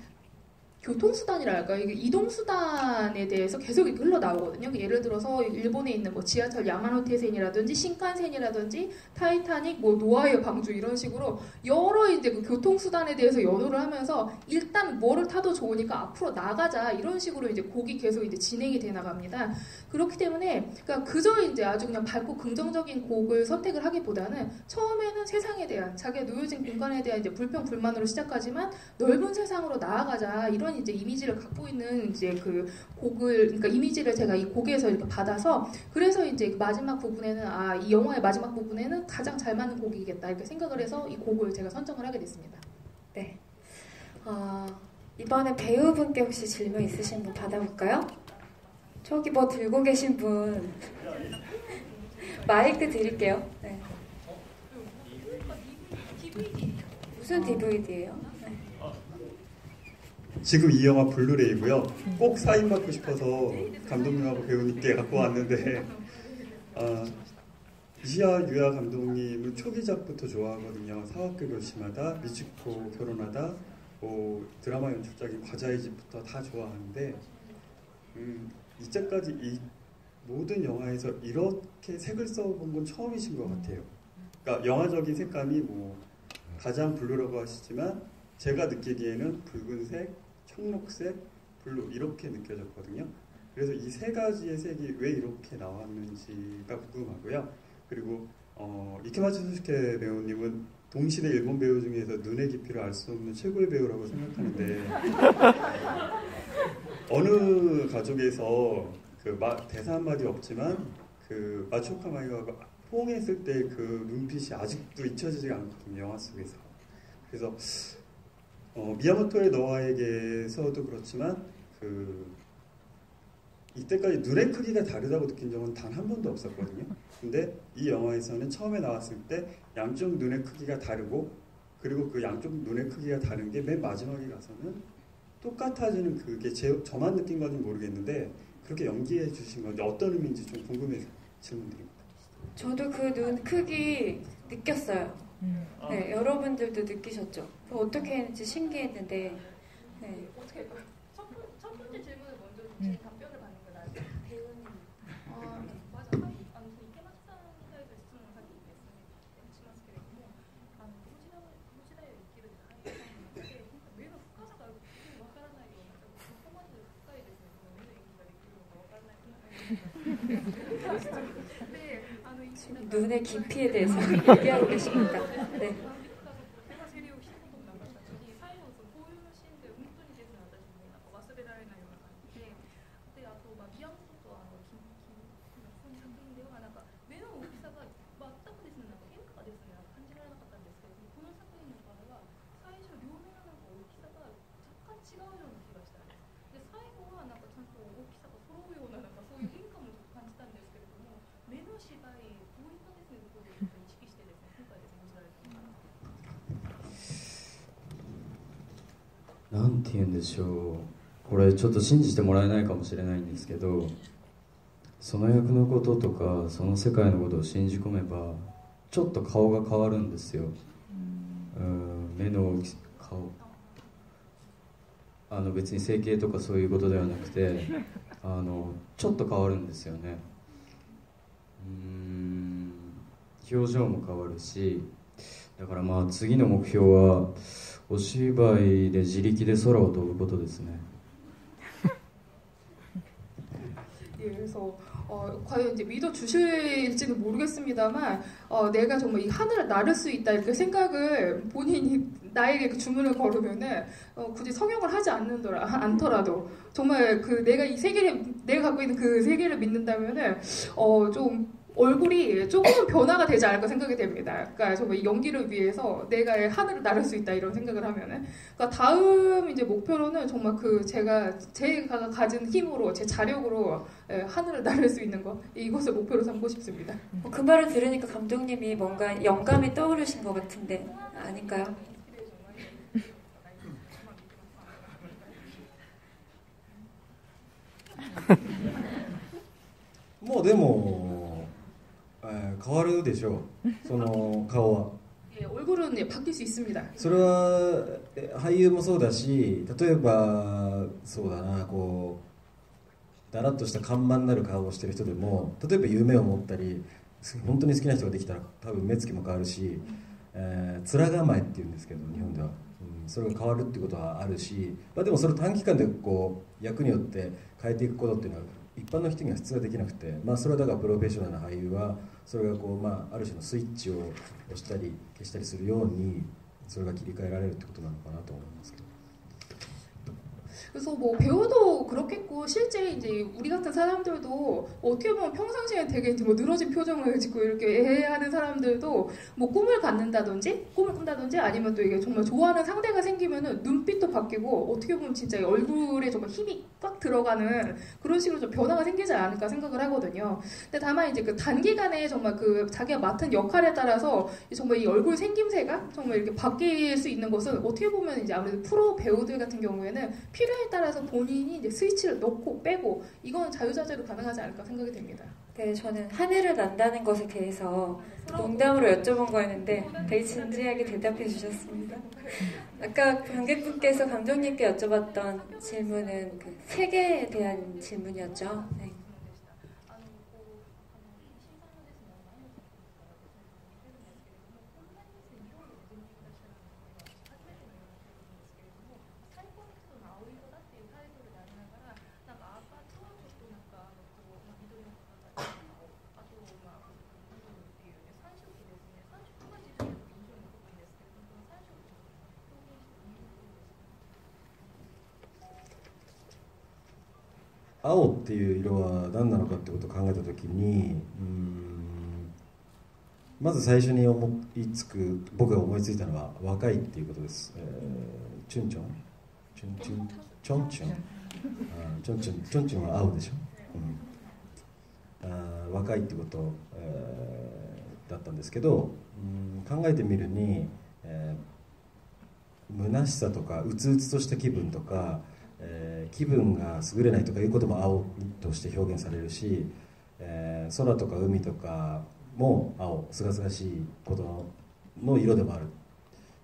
교통수단이랄까요? 이게 이동수단에 대해서 계속 이렇게 흘러나오거든요. 예를 들어서 일본에 있는 뭐 지하철 야마노테센이라든지 신칸센이라든지 타이타닉, 뭐 노아의 방주 이런 식으로 여러 이제 그 교통수단에 대해서 연호를 하면서 일단 뭐를 타도 좋으니까 앞으로 나가자 이런 식으로 이제 곡이 계속 이제 진행이 돼 나갑니다. 그렇기 때문에 그러니까 그저 이제 아주 그냥 밝고 긍정적인 곡을 선택을 하기보다는 처음에는 세상에 대한 자기가 놓여진 공간에 대한 이제 불평 불만으로 시작하지만 넓은 세상으로 나아가자 이런 이제 이미지를 갖고 있는 이제 그 곡을, 그러니까 이미지를 제가 이 곡에서 이렇게 받아서, 그래서 이제 마지막 부분에는 이 영화의 마지막 부분에는 가장 잘 맞는 곡이겠다 이렇게 생각을 해서 이 곡을 제가 선정을 하게 됐습니다. 네. 이번에 배우분께 혹시 질문 있으신 분 받아볼까요? 저기 뭐 들고 계신 분 마이크 드릴게요. 네. 무슨 DVD예요? 네. 지금 이 영화 블루레이고요. 꼭 사인 받고 싶어서 감독님하고 배우님께 갖고 왔는데 이시야 유야 감독님은 초기작부터 좋아하거든요. 사학교 결심하다, 미치코 결혼하다, 뭐 드라마 연출작인 과자의 집부터 다 좋아하는데 이제까지 이 모든 영화에서 이렇게 색을 써본 건 처음이신 것 같아요. 그러니까 영화적인 색감이 뭐 가장 블루라고 하시지만 제가 느끼기에는 붉은색, 청록색, 블루 이렇게 느껴졌거든요. 그래서 이 세 가지의 색이 왜 이렇게 나왔는지가 궁금하고요. 그리고 이케마츠 소스케 배우님은 동시대 일본 배우 중에서 눈의 깊이를 알 수 없는 최고의 배우라고 생각하는데 어느 가족에서 그 대사 한마디 없지만 그 마초카 마이가 포옹했을 때 그 눈빛이 아직도 잊혀지지가 않거든요. 영화 속에서. 그래서 미야모토의 너와에게서도 그렇지만 이때까지 눈의 크기가 다르다고 느낀 적은 단 한 번도 없었거든요. 근데 이 영화에서는 처음에 나왔을 때 양쪽 눈의 크기가 다르고 그리고 그 양쪽 눈의 크기가 다른 게 맨 마지막에 가서는 똑같아지는 그게 저만 느낀 건지 모르겠는데 그렇게 연기해 주신 건지 어떤 의미인지 좀 궁금해서 질문드립니다. 저도 그 눈 크기 느꼈어요. 네, 여러분들도 느끼셨죠? 어떻게 했는지 신기했는데 네. 어떻게 첫 번째 질문을 먼저 답변을 받는 게 나을 것 같아요. 배우님. 맞아. 눈의 깊이에 대해서 얘기하고 계십니다. 네.なんて言うんでしょう、これちょっと信じてもらえないかもしれないんですけど、その役のこととかその世界のことを信じ込めばちょっと顔が変わるんですよ。目の顔、別に整形とかそういうことではなくてちょっと変わるんですよね。表情も変わるし、だからまあ次の目標はお芝居で自力で空を飛ぶことですね。 예, 그래서 과연 이제 믿어 주실지는 모르겠습니다만 내가 정말 이 하늘을 나를 수 있다 이렇게 생각을 본인이 나에게 그 주문을 걸으면은 굳이 성형을 하지 않더라도 정말 그 내가 이 세계를 내가 갖고 있는 그 세계를 믿는다면은 좀 얼굴이 조금은 변화가 되지 않을까 생각이 됩니다. 그러니까 정말 이 연기를 위해서 내가 하늘을 나를 수 있다 이런 생각을 하면은, 그러니까 다음 이제 목표로는 정말 제가 가진 힘으로 제 자력으로 하늘을 나를 수 있는 거, 이것을 목표로 삼고 싶습니다. 그 말을 들으니까 감독님이 뭔가 영감이 떠오르신 것 같은데 아닌가요? 뭐でも変わるでしょう、その顔は。 예, 얼굴은 예, 바뀔 수 있습니다. それは俳優もそうだし、例えばそうだな、こうだらっとした看板になる顔をしてる人でも、例えば夢を持ったり本当に好きな人ができたら多分目つきも変わるし、面構えっていうんですけど日本では、それが変わるっていうことはあるし、でもそれを短期間でこう役によって変えていくことっていうのは一般の人には普通はできなくて、それはだからプロフェッショナルな俳優はそれがこう、ある種のスイッチを押したり消したりするようにそれが切り替えられるってことなのかなと思いますけど。 그래서 뭐 배우도 그렇겠고 실제 이제 우리 같은 사람들도 어떻게 보면 평상시에 되게 이제 뭐 늘어진 표정을 짓고 이렇게 애해하는 사람들도 뭐 꿈을 꾼다든지 아니면 또 이게 정말 좋아하는 상대가 생기면은 눈빛도 바뀌고 어떻게 보면 진짜 얼굴에 정말 힘이 꽉 들어가는 그런 식으로 좀 변화가 생기지 않을까 생각을 하거든요. 근데 다만 이제 그 단기간에 정말 그 자기가 맡은 역할에 따라서 정말 이 얼굴 생김새가 정말 이렇게 바뀔 수 있는 것은 어떻게 보면 이제 아무래도 프로 배우들 같은 경우에는 필요에 따라서 본인이 이제 스위치를 넣고 빼고 이건 자유자재로 가능하지 않을까 생각이 됩니다. 네, 저는 하늘을 난다는 것에 대해서 농담으로 여쭤본 거였는데 되게 진지하게 대답해 주셨습니다. 아까 관객분께서 감독님께 여쭤봤던 질문은 그 세계에 대한 질문이었죠. 네.青っていう色は何なのかってことを考えたときに、まず最初に思いつく、僕が思いついたのは若いっていうことです。チュンチョンチュンチュンチョンチュンチョンチュンチョンチュンは青でしょ、若いってこと、だったんですけど、考えてみるに、虚しさとかうつうつとした気分とか、気分が優れないとかいうことも青として表現されるし、空とか海とかも青、すがすがしいことの色でもある。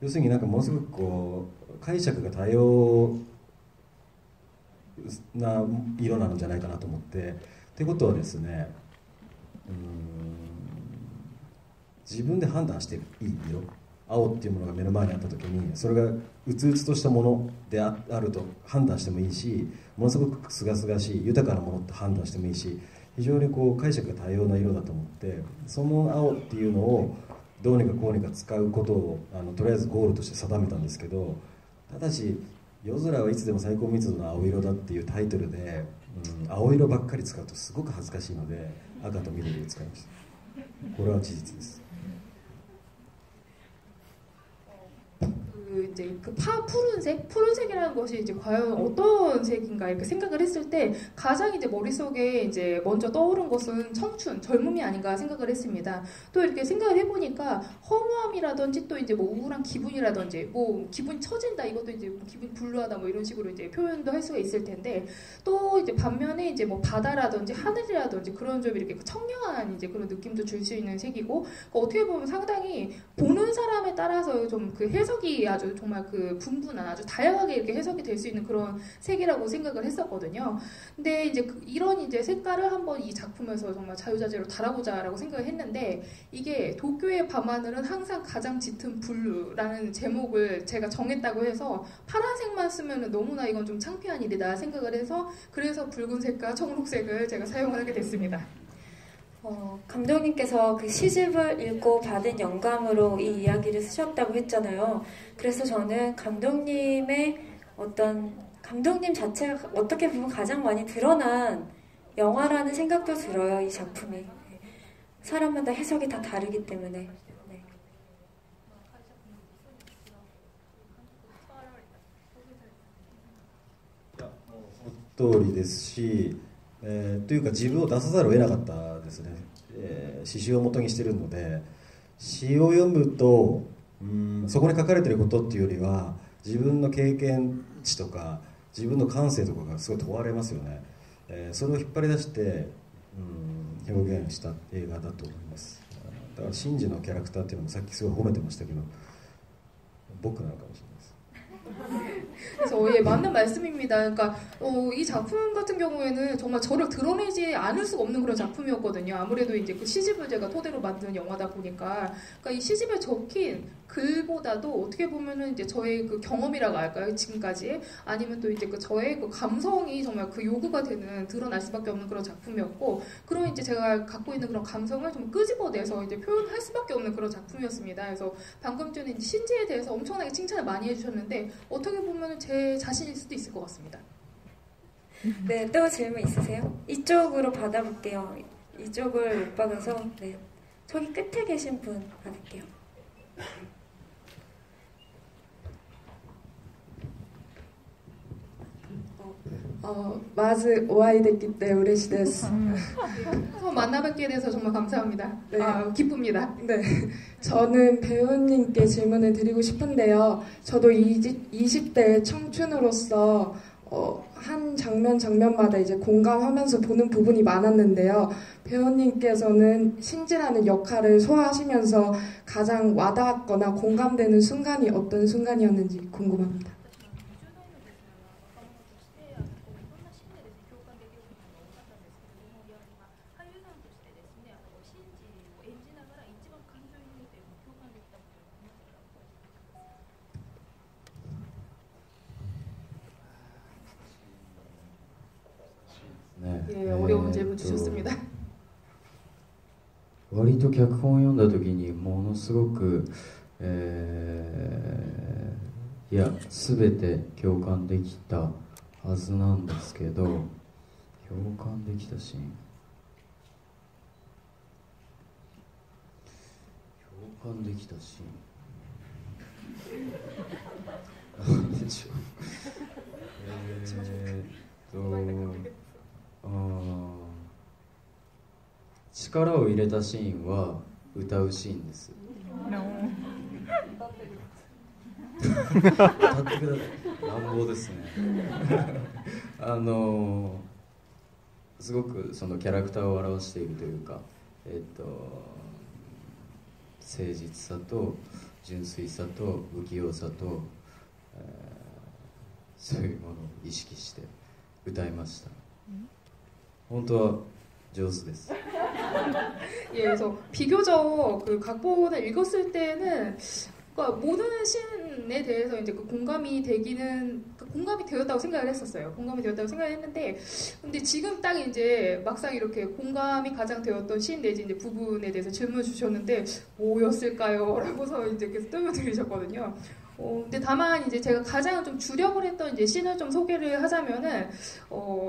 要するになんかものすごくこう解釈が多様な色なのじゃないかなと思って、ってことはですね、自分で判断していい色、青っていうものが目の前にあった時にそれがうつうつとしたものであると判断してもいいし、ものすごくすがすがしい豊かなものって判断してもいいし、非常にこう解釈が多様な色だと思って、その青っていうのをどうにかこうにか使うことをとりあえずゴールとして定めたんですけど、ただし夜空はいつでも最高密度の青色だっていうタイトルで、青色ばっかり使うとすごく恥ずかしいので赤と緑を使いました。これは事実です。 이제 그 푸른색이라는 것이 이제 과연 어떤 색인가 이렇게 생각을 했을 때 가장 이제 머릿속에 이제 먼저 떠오른 것은 청춘, 젊음이 아닌가 생각을 했습니다. 또 이렇게 생각을 해보니까 허무함이라든지 또 이제 뭐 우울한 기분이라든지 뭐 기분이 처진다 이것도 이제 뭐 기분이 불루하다 뭐 이런 식으로 이제 표현도 할 수가 있을 텐데 또 이제 반면에 이제 뭐 바다라든지 하늘이라든지 그런 좀 이렇게 청량한 이제 그런 느낌도 줄 수 있는 색이고 어떻게 보면 상당히 보는 사람에 따라서 좀 그 해석이 아주 정말 그 분분한 아주 다양하게 이렇게 해석이 될 수 있는 그런 색이라고 생각을 했었거든요. 근데 이제 이런 이제 색깔을 한번 이 작품에서 정말 자유자재로 달아보자라고 생각을 했는데 이게 도쿄의 밤하늘은 항상 가장 짙은 블루라는 제목을 제가 정했다고 해서 파란색만 쓰면은 너무나 이건 좀 창피한 일이다 생각을 해서 그래서 붉은색과 청록색을 제가 사용을 하게 됐습니다. 감독님께서 그 시집을 읽고 받은 영감으로 이 이야기를 쓰셨다고 했잖아요. 그래서 저는 감독님의 감독님 자체가 어떻게 보면 가장 많이 드러난 영화라는 생각도 들어요, 이 작품이. 사람마다 해석이 다 다르기 때문에. 네. 通りですし、というか自分を出さざるを得なかったですね、詩集を元にしているので、詩を読むと、そこに書かれていることっていうよりは自分の経験値とか自分の感性とかがすごい問われますよね、それを引っ張り出して、表現した映画だと思います。だからシンジのキャラクターっていうのもさっきすごい褒めてましたけど、僕なのかもしれない。 그래서 예, 맞는 말씀입니다. 그러니까 이 작품 같은 경우에는 정말 저를 드러내지 않을 수가 없는 그런 작품이었거든요. 아무래도 이제 그 시집을 제가 토대로 만든 영화다 보니까, 그러니까 이 시집에 적힌 글보다도 어떻게 보면은 이제 저의 그 경험이라고 할까요? 지금까지 아니면 또 이제 그 저의 그 감성이 정말 그 요구가 되는 드러날 수밖에 없는 그런 작품이었고, 그런 이제 제가 갖고 있는 그런 감성을 좀 끄집어내서 이제 표현할 수밖에 없는 그런 작품이었습니다. 그래서 방금 전에 신지에 대해서 엄청나게 칭찬을 많이 해주셨는데 어떻게 보면 제 자신일 수도 있을 것 같습니다. 네, 또 질문 있으세요? 이쪽으로 받아볼게요. 이쪽을 못 받아서 네, 저기 끝에 계신 분 받을게요. まずお会いできて嬉しいです。 처음 만나뵙게 돼서 정말 감사합니다. 네. 기쁩니다. 네, 저는 배우님께 질문을 드리고 싶은데요. 저도 20대 청춘으로서 한 장면마다 이제 공감하면서 보는 부분이 많았는데요. 배우님께서는 신지라는 역할을 소화하시면서 가장 와닿았거나 공감되는 순간이 어떤 순간이었는지 궁금합니다. 네. 예, 어려운 질문 주셨습니다. 割と脚本を読んだ時にものすごく、いや全て共感できたはずなんですけど、共感できたシーン、共感できたシーンなんでしょう。力を入れたシーンは歌うシーンです。歌ってください。乱暴ですね。すごくそのキャラクターを表しているというか、誠実さと純粋さと不器用さと、そういうものを意識して歌いました。本当は上手です。 예, 그래서 비교적 그 각본을 읽었을 때는 그러니까 모든 신에 대해서 이제 그 공감이 되었다고 생각을 했었어요. 공감이 되었다고 생각했는데, 근데 지금 딱 이제 막상 이렇게 공감이 가장 되었던 신 내지 이제 부분에 대해서 질문 주셨는데 뭐였을까요? 라고서 이제 계속 뜸을 들이셨거든요. 근데 다만 이제 제가 가장 좀 주력을 했던 이제 씬을 좀 소개를 하자면은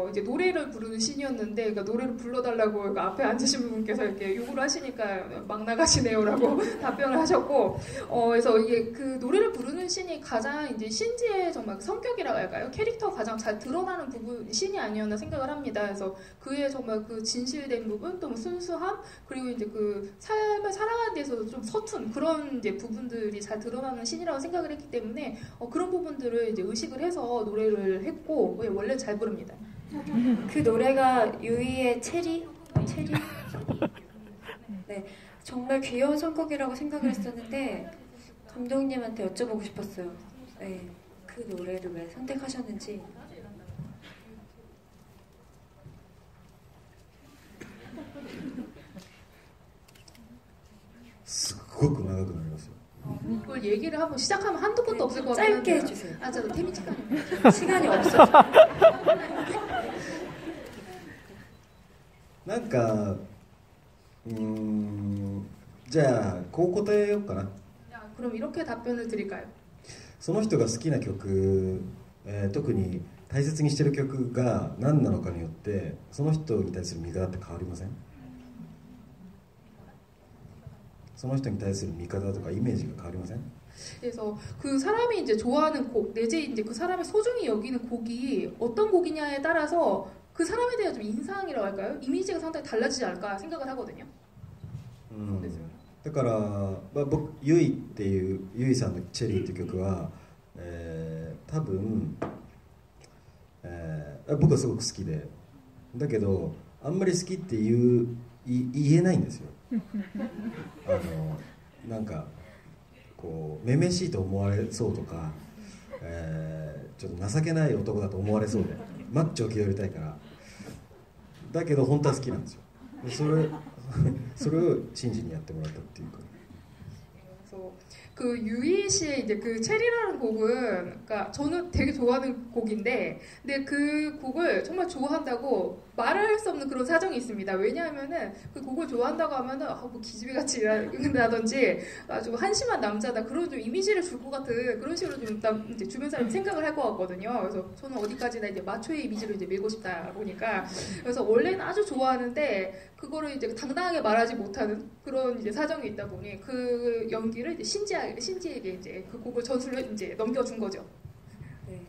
이제 노래를 부르는 씬이었는데, 그러니까 노래를 불러달라고 그러니까 앞에 앉으신 분께서 이렇게 요구를 하시니까 막 나가시네요라고 답변을 하셨고, 그래서 이게 그 노래를 부르는 씬이 가장 이제 신지의 정말 성격이라고 할까요? 캐릭터가 가장 잘 드러나는 부분 씬이 아니었나 생각을 합니다. 그래서 그의 정말 그 진실된 부분, 또 뭐 순수함, 그리고 이제 그 삶을 살아가는 데서 좀 서툰 그런 이제 부분들이 잘 드러나는 씬이라고 생각을 했기 때문에 그런 부분들을 이제 의식을 해서 노래를 했고, 원래 잘 부릅니다. 그 노래가 유이의 체리? 네, 정말 귀여운 선곡이라고 생각을 했었는데 감독님한테 여쭤보고 싶었어요. 네, 그 노래를 왜 선택하셨는지. 이걸 얘기를 한번 시작하면 한두 번도 없을 것 같아요. 짧게 해주세요. 아, 저 태미치가 시간이 없어. なんかじゃあこう答えようかな。 그럼 이렇게 답변을 드릴까요? その人が好きな曲、特に大切にしてる曲が何なのかによってその人に対する見方って変わりません？その人に対する見方とかイメージが変わりません？ 그래서 그 사람이 이제 좋아하는 곡 내지 이제 그 사람이 소중히 여기는 곡이 어떤 곡이냐에 따라서 그 사람에 대한 좀 인상이라고 할까요? 이미지가 상당히 달라지지 않을까 생각을 하거든요. だから、僕ユイさんのチェリーっていう曲は、多分、僕はすごく好きで、だけどあんまり好きって言えないんですよ。なんかこうめめしいと思われそうとか、ちょっと情けない男だと思われそうでマッチを気取りたいから、だけど本当は好きなんですよ。それを真摯にやってもらったっていうか。그 유희 씨의 이제 그 체리라는 곡은, 그러니까 저는 되게 좋아하는 곡인데, 근데 그 곡을 정말 좋아한다고 말을 할 수 없는 그런 사정이 있습니다. 왜냐하면은 그 곡을 좋아한다고 하면은 뭐 기집애같이 이런다든지 아주 한심한 남자다 그런 좀 이미지를 줄 것 같은 그런 식으로 좀 이제 주변 사람이 생각을 할 것 같거든요. 그래서 저는 어디까지나 이제 마초의 이미지로 이제 밀고 싶다 보니까 그래서 원래는 아주 좋아하는데 그거를 이제 당당하게 말하지 못하는 그런 이제 사정이 있다 보니 그 연기를 이제 신지에게 이제 그 곡을 전수를 이제 넘겨준 거죠. 네.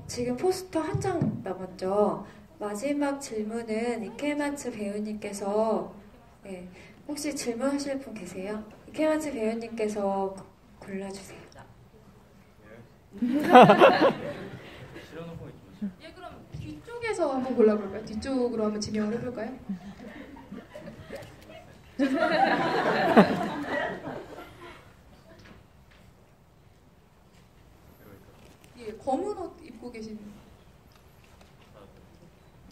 지금 포스터 한 장 남았죠. 마지막 질문은 이케마츠 배우님께서 네, 혹시 질문하실 분 계세요? 이케마츠 배우님께서 골라주세요. 예, 그럼 뒤쪽에서 한번 골라볼까요? 뒤쪽으로 한번 지명을 해볼까요? 예, 검은 옷 입고 계신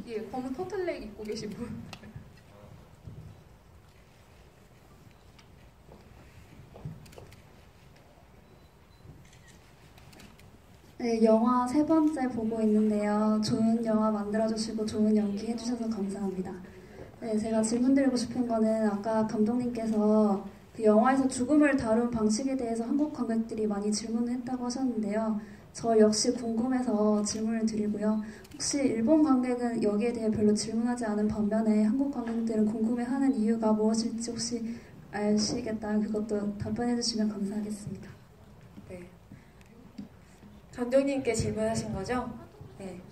예, 검은 터틀넥 입고 계신 분. 네, 영화 세 번째 보고 있는데요. 좋은 영화 만들어주시고 좋은 연기 해주셔서 감사합니다. 네, 제가 질문드리고 싶은 거는 아까 감독님께서 그 영화에서 죽음을 다룬 방식에 대해서 한국 관객들이 많이 질문을 했다고 하셨는데요. 저 역시 궁금해서 질문을 드리고요. 혹시 일본 관객은 여기에 대해 별로 질문하지 않은 반면에 한국 관객들은 궁금해하는 이유가 무엇일지 혹시 아시겠다면 그것도 답변해 주시면 감사하겠습니다. 네. 감독님께 질문하신 거죠? 네.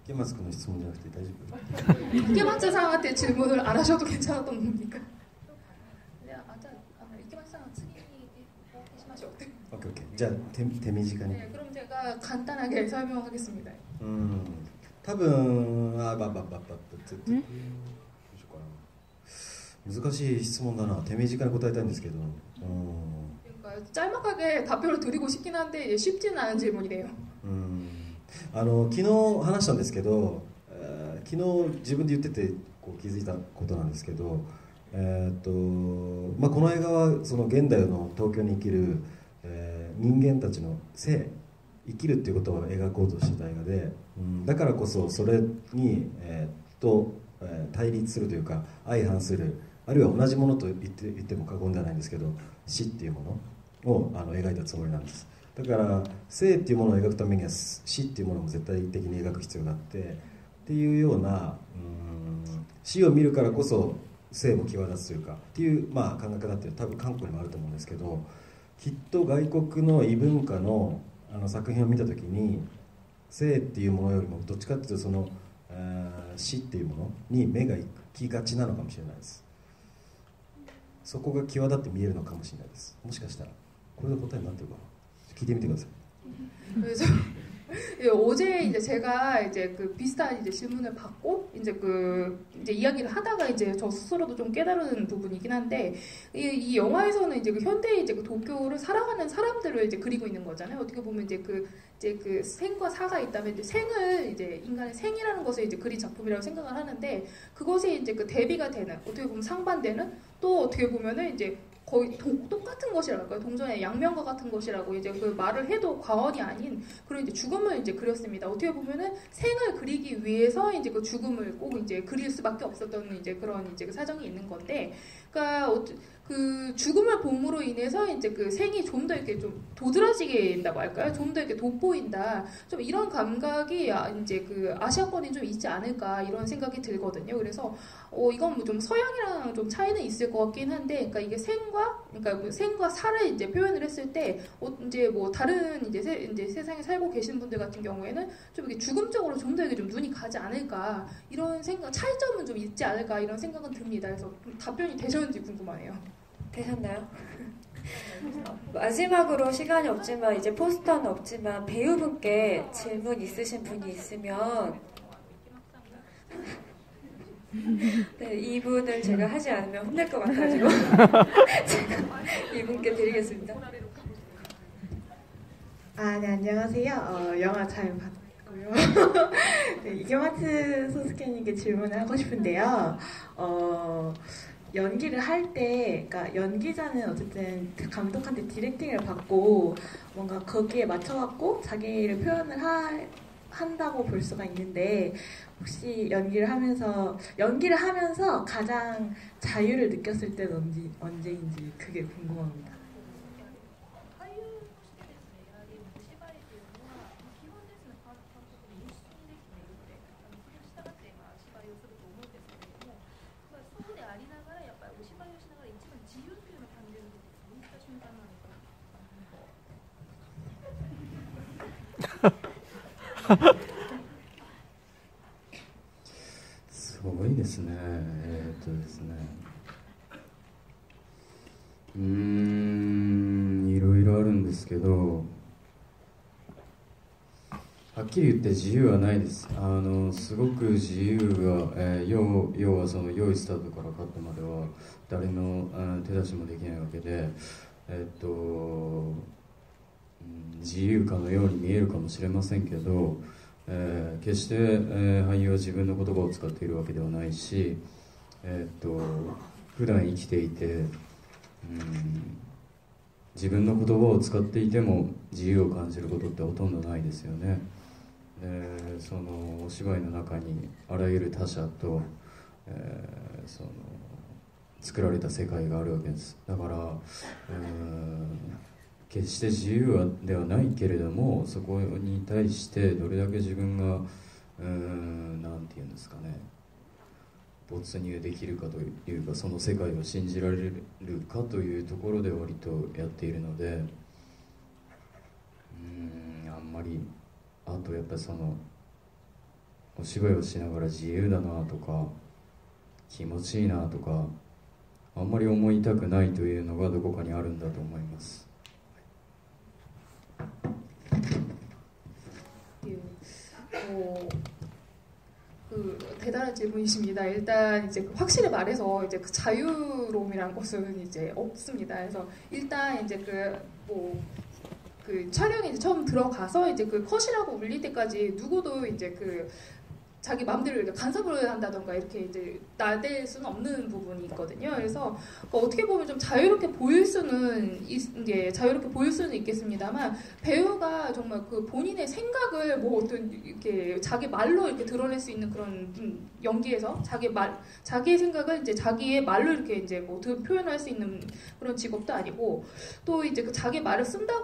이케마츠君の質問じゃなくて大丈夫？ 이케마츠 상한테 질문을 안 하셔도 괜찮았던 겁니까? 네, 이케마츠 상 오케이 오케이. じゃあ手短に。 네, 그럼 제가 간단하게 설명하겠습니다. 多分どうしようかな。難しい質問だな。手短に答えたいんですけど。그러니까 짤막하게 답변을 드리고 싶긴 한데 쉽지는 않은 질문이네요. 昨日話したんですけど、昨日自分で言っててこう気づいたことなんですけど、この映画はその現代の東京に生きる、人間たちの生きるっていうことを描こうとしてた映画で、だからこそそれに、対立するというか相反するあるいは同じものと言っても過言ではないんですけど死っていうものを描いたつもりなんです。だから生っていうものを描くためには死っていうものも絶対的に描く必要があってっていうような死を見るからこそ生も際立つというかっていう、考え方って多分韓国にもあると思うんですけどきっと外国の異文化の作品を見た時に生っていうものよりもどっちかっていうとその死っていうものに目が行きがちなのかもしれないです。そこが際立って見えるのかもしれないです。もしかしたらこれが答えになってるかな。聞いてみてください。 그래서 어제 이제 제가 이제 그 비슷한 이제 질문을 받고 이제 이야기를 하다가 이제 저 스스로도 좀 깨달은 부분이긴 한데 이 영화에서는 이제 그 현대 이제 그 도쿄를 살아가는 사람들을 이제 그리고 있는 거잖아요. 어떻게 보면 이제 그 생과 사가 있다면 이제 생을 이제 인간의 생이라는 것을 이제 그린 작품이라고 생각을 하는데 그것이 이제 그 대비가 되는 어떻게 보면 상반되는 또 어떻게 보면은 이제 거의 똑같은 것이랄까요? 동전의 양면과 같은 것이라고 이제 그 말을 해도 과언이 아닌 그런 이제 죽음을 이제 그렸습니다. 어떻게 보면은 생을 그리기 위해서 이제 그 죽음을 꼭 이제 그릴 수밖에 없었던 이제 그런 이제 그 사정이 있는 건데, 그러니까 그 죽음을 봄으로 인해서 이제 그 생이 좀 더 이렇게 좀 도드라지게 된다고 할까요? 좀 더 이렇게 돋보인다. 좀 이런 감각이 이제 그 아시아권이 좀 있지 않을까 이런 생각이 들거든요. 그래서 이건 뭐 좀 서양이랑 좀 차이는 있을 것 같긴 한데, 그러니까 이게 생과 사를 이제 표현을 했을 때 이제 뭐 다른 이제 세상에 살고 계신 분들 같은 경우에는 좀 이렇게 죽음 쪽으로 좀 더 이렇게 좀 눈이 가지 않을까 이런 생각, 차이점은 좀 있지 않을까 이런 생각은 듭니다. 그래서 답변이 되셨는지 궁금하네요. 되셨나요? 마지막으로 시간이 없지만 이제 포스터는 없지만 배우분께 질문 있으신 분이 있으면 네, 이분을 제가 하지 않으면 혼낼 것 같아가지고 제가 이분께 드리겠습니다. 네, 안녕하세요. 영화 잘 봤고요. 네, 이경하트 소스케님께 질문을 하고 싶은데요. 연기를 할 때, 그러니까 연기자는 어쨌든 그 감독한테 디렉팅을 받고 뭔가 거기에 맞춰갖고 자기를 표현을 한다고 볼 수가 있는데, 혹시 연기를 하면서 가장 자유를 느꼈을 때는 언제인지 그게 궁금합니다.すごいですね。ですね。いろいろあるんですけど、はっきり言って自由はないです。すごく自由が、要はその用意スタートからカットまでは誰の手出しもできないわけで、自由かのように見えるかもしれませんけど、決して、俳優は自分の言葉を使っているわけではないし、普段生きていて、自分の言葉を使っていても自由を感じることってほとんどないですよね。でそのお芝居の中にあらゆる他者と、その作られた世界があるわけです。だから、決して自由ではないけれども、そこに対してどれだけ自分がなんていうんですかね、没入できるかというか、その世界を信じられるかというところで割とやっているので、あんまり、あとやっぱりそのお芝居をしながら自由だなとか気持ちいいなとかあんまり思いたくないというのがどこかにあるんだと思います。대단한 질문이십니다. 일단 이제 확실히 말해서 이제 그 자유로움이란 것은 이제 없습니다. 그래서 일단 이제 그 촬영이 이제 처음 들어가서 이제 그 컷이라고 울릴 때까지 누구도 이제 그 자기 마음대로 간섭을 한다던가 이렇게 이제 나댈 수는 없는 부분이 있거든요. 그래서 어떻게 보면 좀 자유롭게 보일 수는 있겠습니다만, 배우가 정말 그 본인의 생각을 뭐 어떤 이렇게 자기 말로 이렇게 드러낼 수 있는 그런 연기에서 자기의 생각을 이제 자기의 말로 이렇게 이제 뭐 표현할 수 있는 그런 직업도 아니고, 또 이제 그 자기 말을 쓴다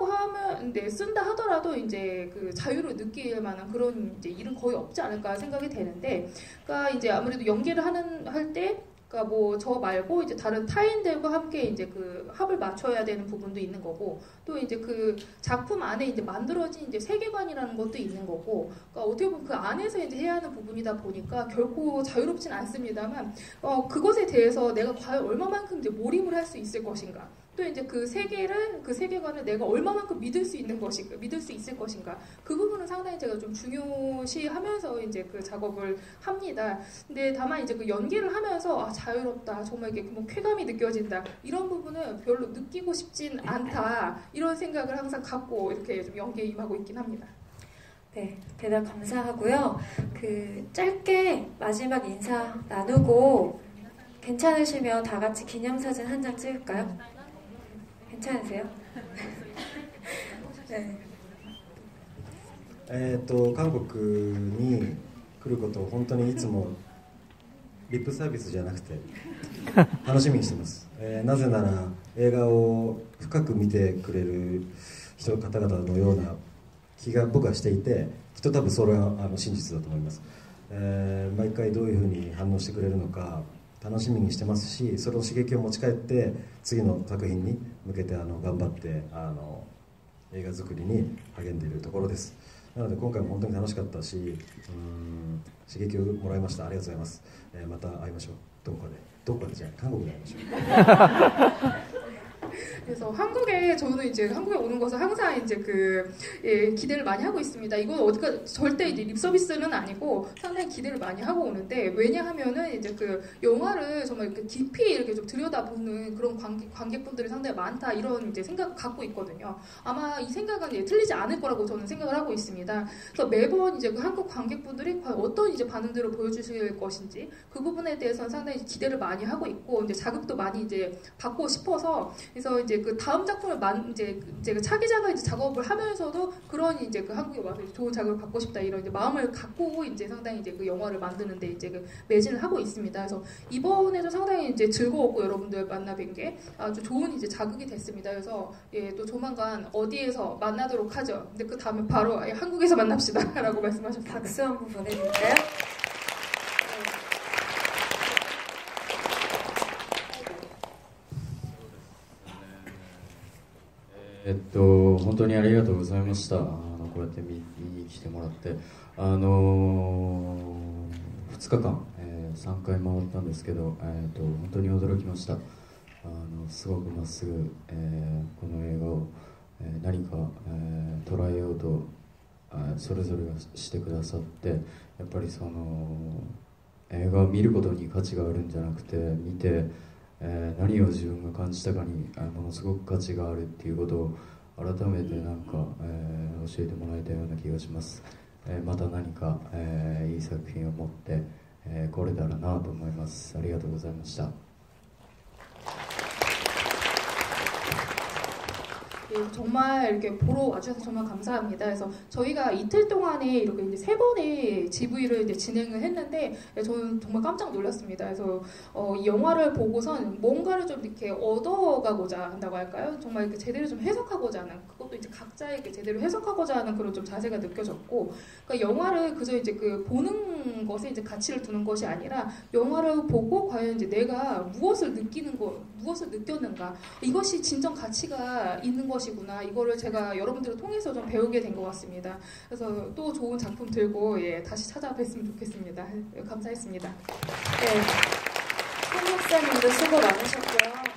하더라도 이제 그 자유를 느낄 만한 그런 이제 일은 거의 없지 않을까 생각이 되는데, 그러니까 이제 아무래도 연기를 할 때, 그러니까 뭐 저 말고 이제 다른 타인들과 함께 이제 그 합을 맞춰야 되는 부분도 있는 거고, 또 이제 그 작품 안에 이제 만들어진 이제 세계관이라는 것도 있는 거고, 그러니까 어떻게 보면 그 안에서 이제 해야 하는 부분이다 보니까 결코 자유롭진 않습니다만, 그것에 대해서 내가 과연 얼마만큼 이제 몰입을 할 수 있을 것인가, 또 이제 그 세계관을 내가 얼마만큼 믿을 수 있을 것인가, 그 부분은 상당히 제가 좀 중요시하면서 이제 그 작업을 합니다. 근데 다만 이제 그 연기를 하면서 자유롭다, 정말 이게 뭐 쾌감이 느껴진다, 이런 부분은 별로 느끼고 싶진 않다, 이런 생각을 항상 갖고 이렇게 좀 연기에 임하고 있긴 합니다. 네, 대답 감사하고요. 그 짧게 마지막 인사 나누고 괜찮으시면 다 같이 기념사진 한 장 찍을까요? 괜찮으세요? 네. 韓国に来ることを本当にいつもリップサービスじゃなくて楽しみにしてます。なぜなら映画を深く見てくれる方々のような気が僕はしていて、きっと多分それは真実だと思います。毎回どういうふうに反応してくれるのか楽しみにしてますし、それを刺激を持ち帰って次の作品に向けて頑張って映画作りに励んでいるところです。なので今回も本当に楽しかったし、刺激をもらいました。ありがとうございます。また会いましょう。どこかでじゃあ韓国で会いましょう。 그래서 한국에 저는 이제 한국에 오는 것을 항상 이제 기대를 많이 하고 있습니다. 이건 어디가 절대 이제 립 서비스는 아니고 상당히 기대를 많이 하고 오는데 왜냐하면은 이제 그 영화를 정말 이렇게 깊이 이렇게 좀 들여다보는 그런 관객분들이 상당히 많다 이런 이제 생각을 갖고 있거든요. 아마 이 생각은 이제 틀리지 않을 거라고 저는 생각을 하고 있습니다. 그래서 매번 이제 그 한국 관객분들이 과연 어떤 이제 반응들을 보여주실 것인지 그 부분에 대해서는 상당히 기대를 많이 하고 있고 이제 자극도 많이 이제 받고 싶어서 그래서 이제 그 다음 작품을 이제 그 차기자가 이제 작업을 하면서도 그런 이제 그 한국에 와서 좋은 자극을 받고 싶다 이런 이제 마음을 갖고 이제 상당히 이제 그 영화를 만드는데 이제 그 매진을 하고 있습니다. 그래서 이번에도 상당히 이제 즐거웠고 여러분들 만나 뵌 게 아주 좋은 이제 자극이 됐습니다. 그래서 예, 또 조만간 어디에서 만나도록 하죠. 근데 그 다음에 바로 예, 한국에서 만납시다라고 말씀하셨습니다. 박수 한번 보내드릴까요? 本当にありがとうございました。こうやって見に来てもらって、2日間、3回回ったんですけど、本当に驚きました。すごくまっすぐ、この映画を、何か、捉えようと、それぞれがしてくださって、やっぱりその映画を見ることに価値があるんじゃなくて、見て何を自分が感じたかにものすごく価値があるっていうことを改めてなんか、教えてもらえたような気がします。また何か、いい作品を持って、来れたらなと思います。ありがとうございました。 예, 정말 이렇게 보러 와주셔서 정말 감사합니다. 그래서 저희가 이틀 동안에 이렇게 이제 3번의 GV를 이제 진행을 했는데 저는 정말 깜짝 놀랐습니다. 그래서 이 영화를 보고선 뭔가를 좀 이렇게 얻어가고자 한다고 할까요? 정말 이렇게 제대로 좀 해석하고자 하는 그것도 이제 각자에게 제대로 해석하고자 하는 그런 좀 자세가 느껴졌고, 그러니까 영화를 그저 이제 그 보는 것에 이제 가치를 두는 것이 아니라 영화를 보고 과연 이제 내가 무엇을 느꼈는가, 이것이 진정 가치가 있는 것이구나. 이거를 제가 여러분들을 통해서 좀 배우게 된 것 같습니다. 그래서 또 좋은 작품 들고 예, 다시 찾아뵀으면 좋겠습니다. 감사했습니다. 네, 한 목사님도 수고 많으셨고요.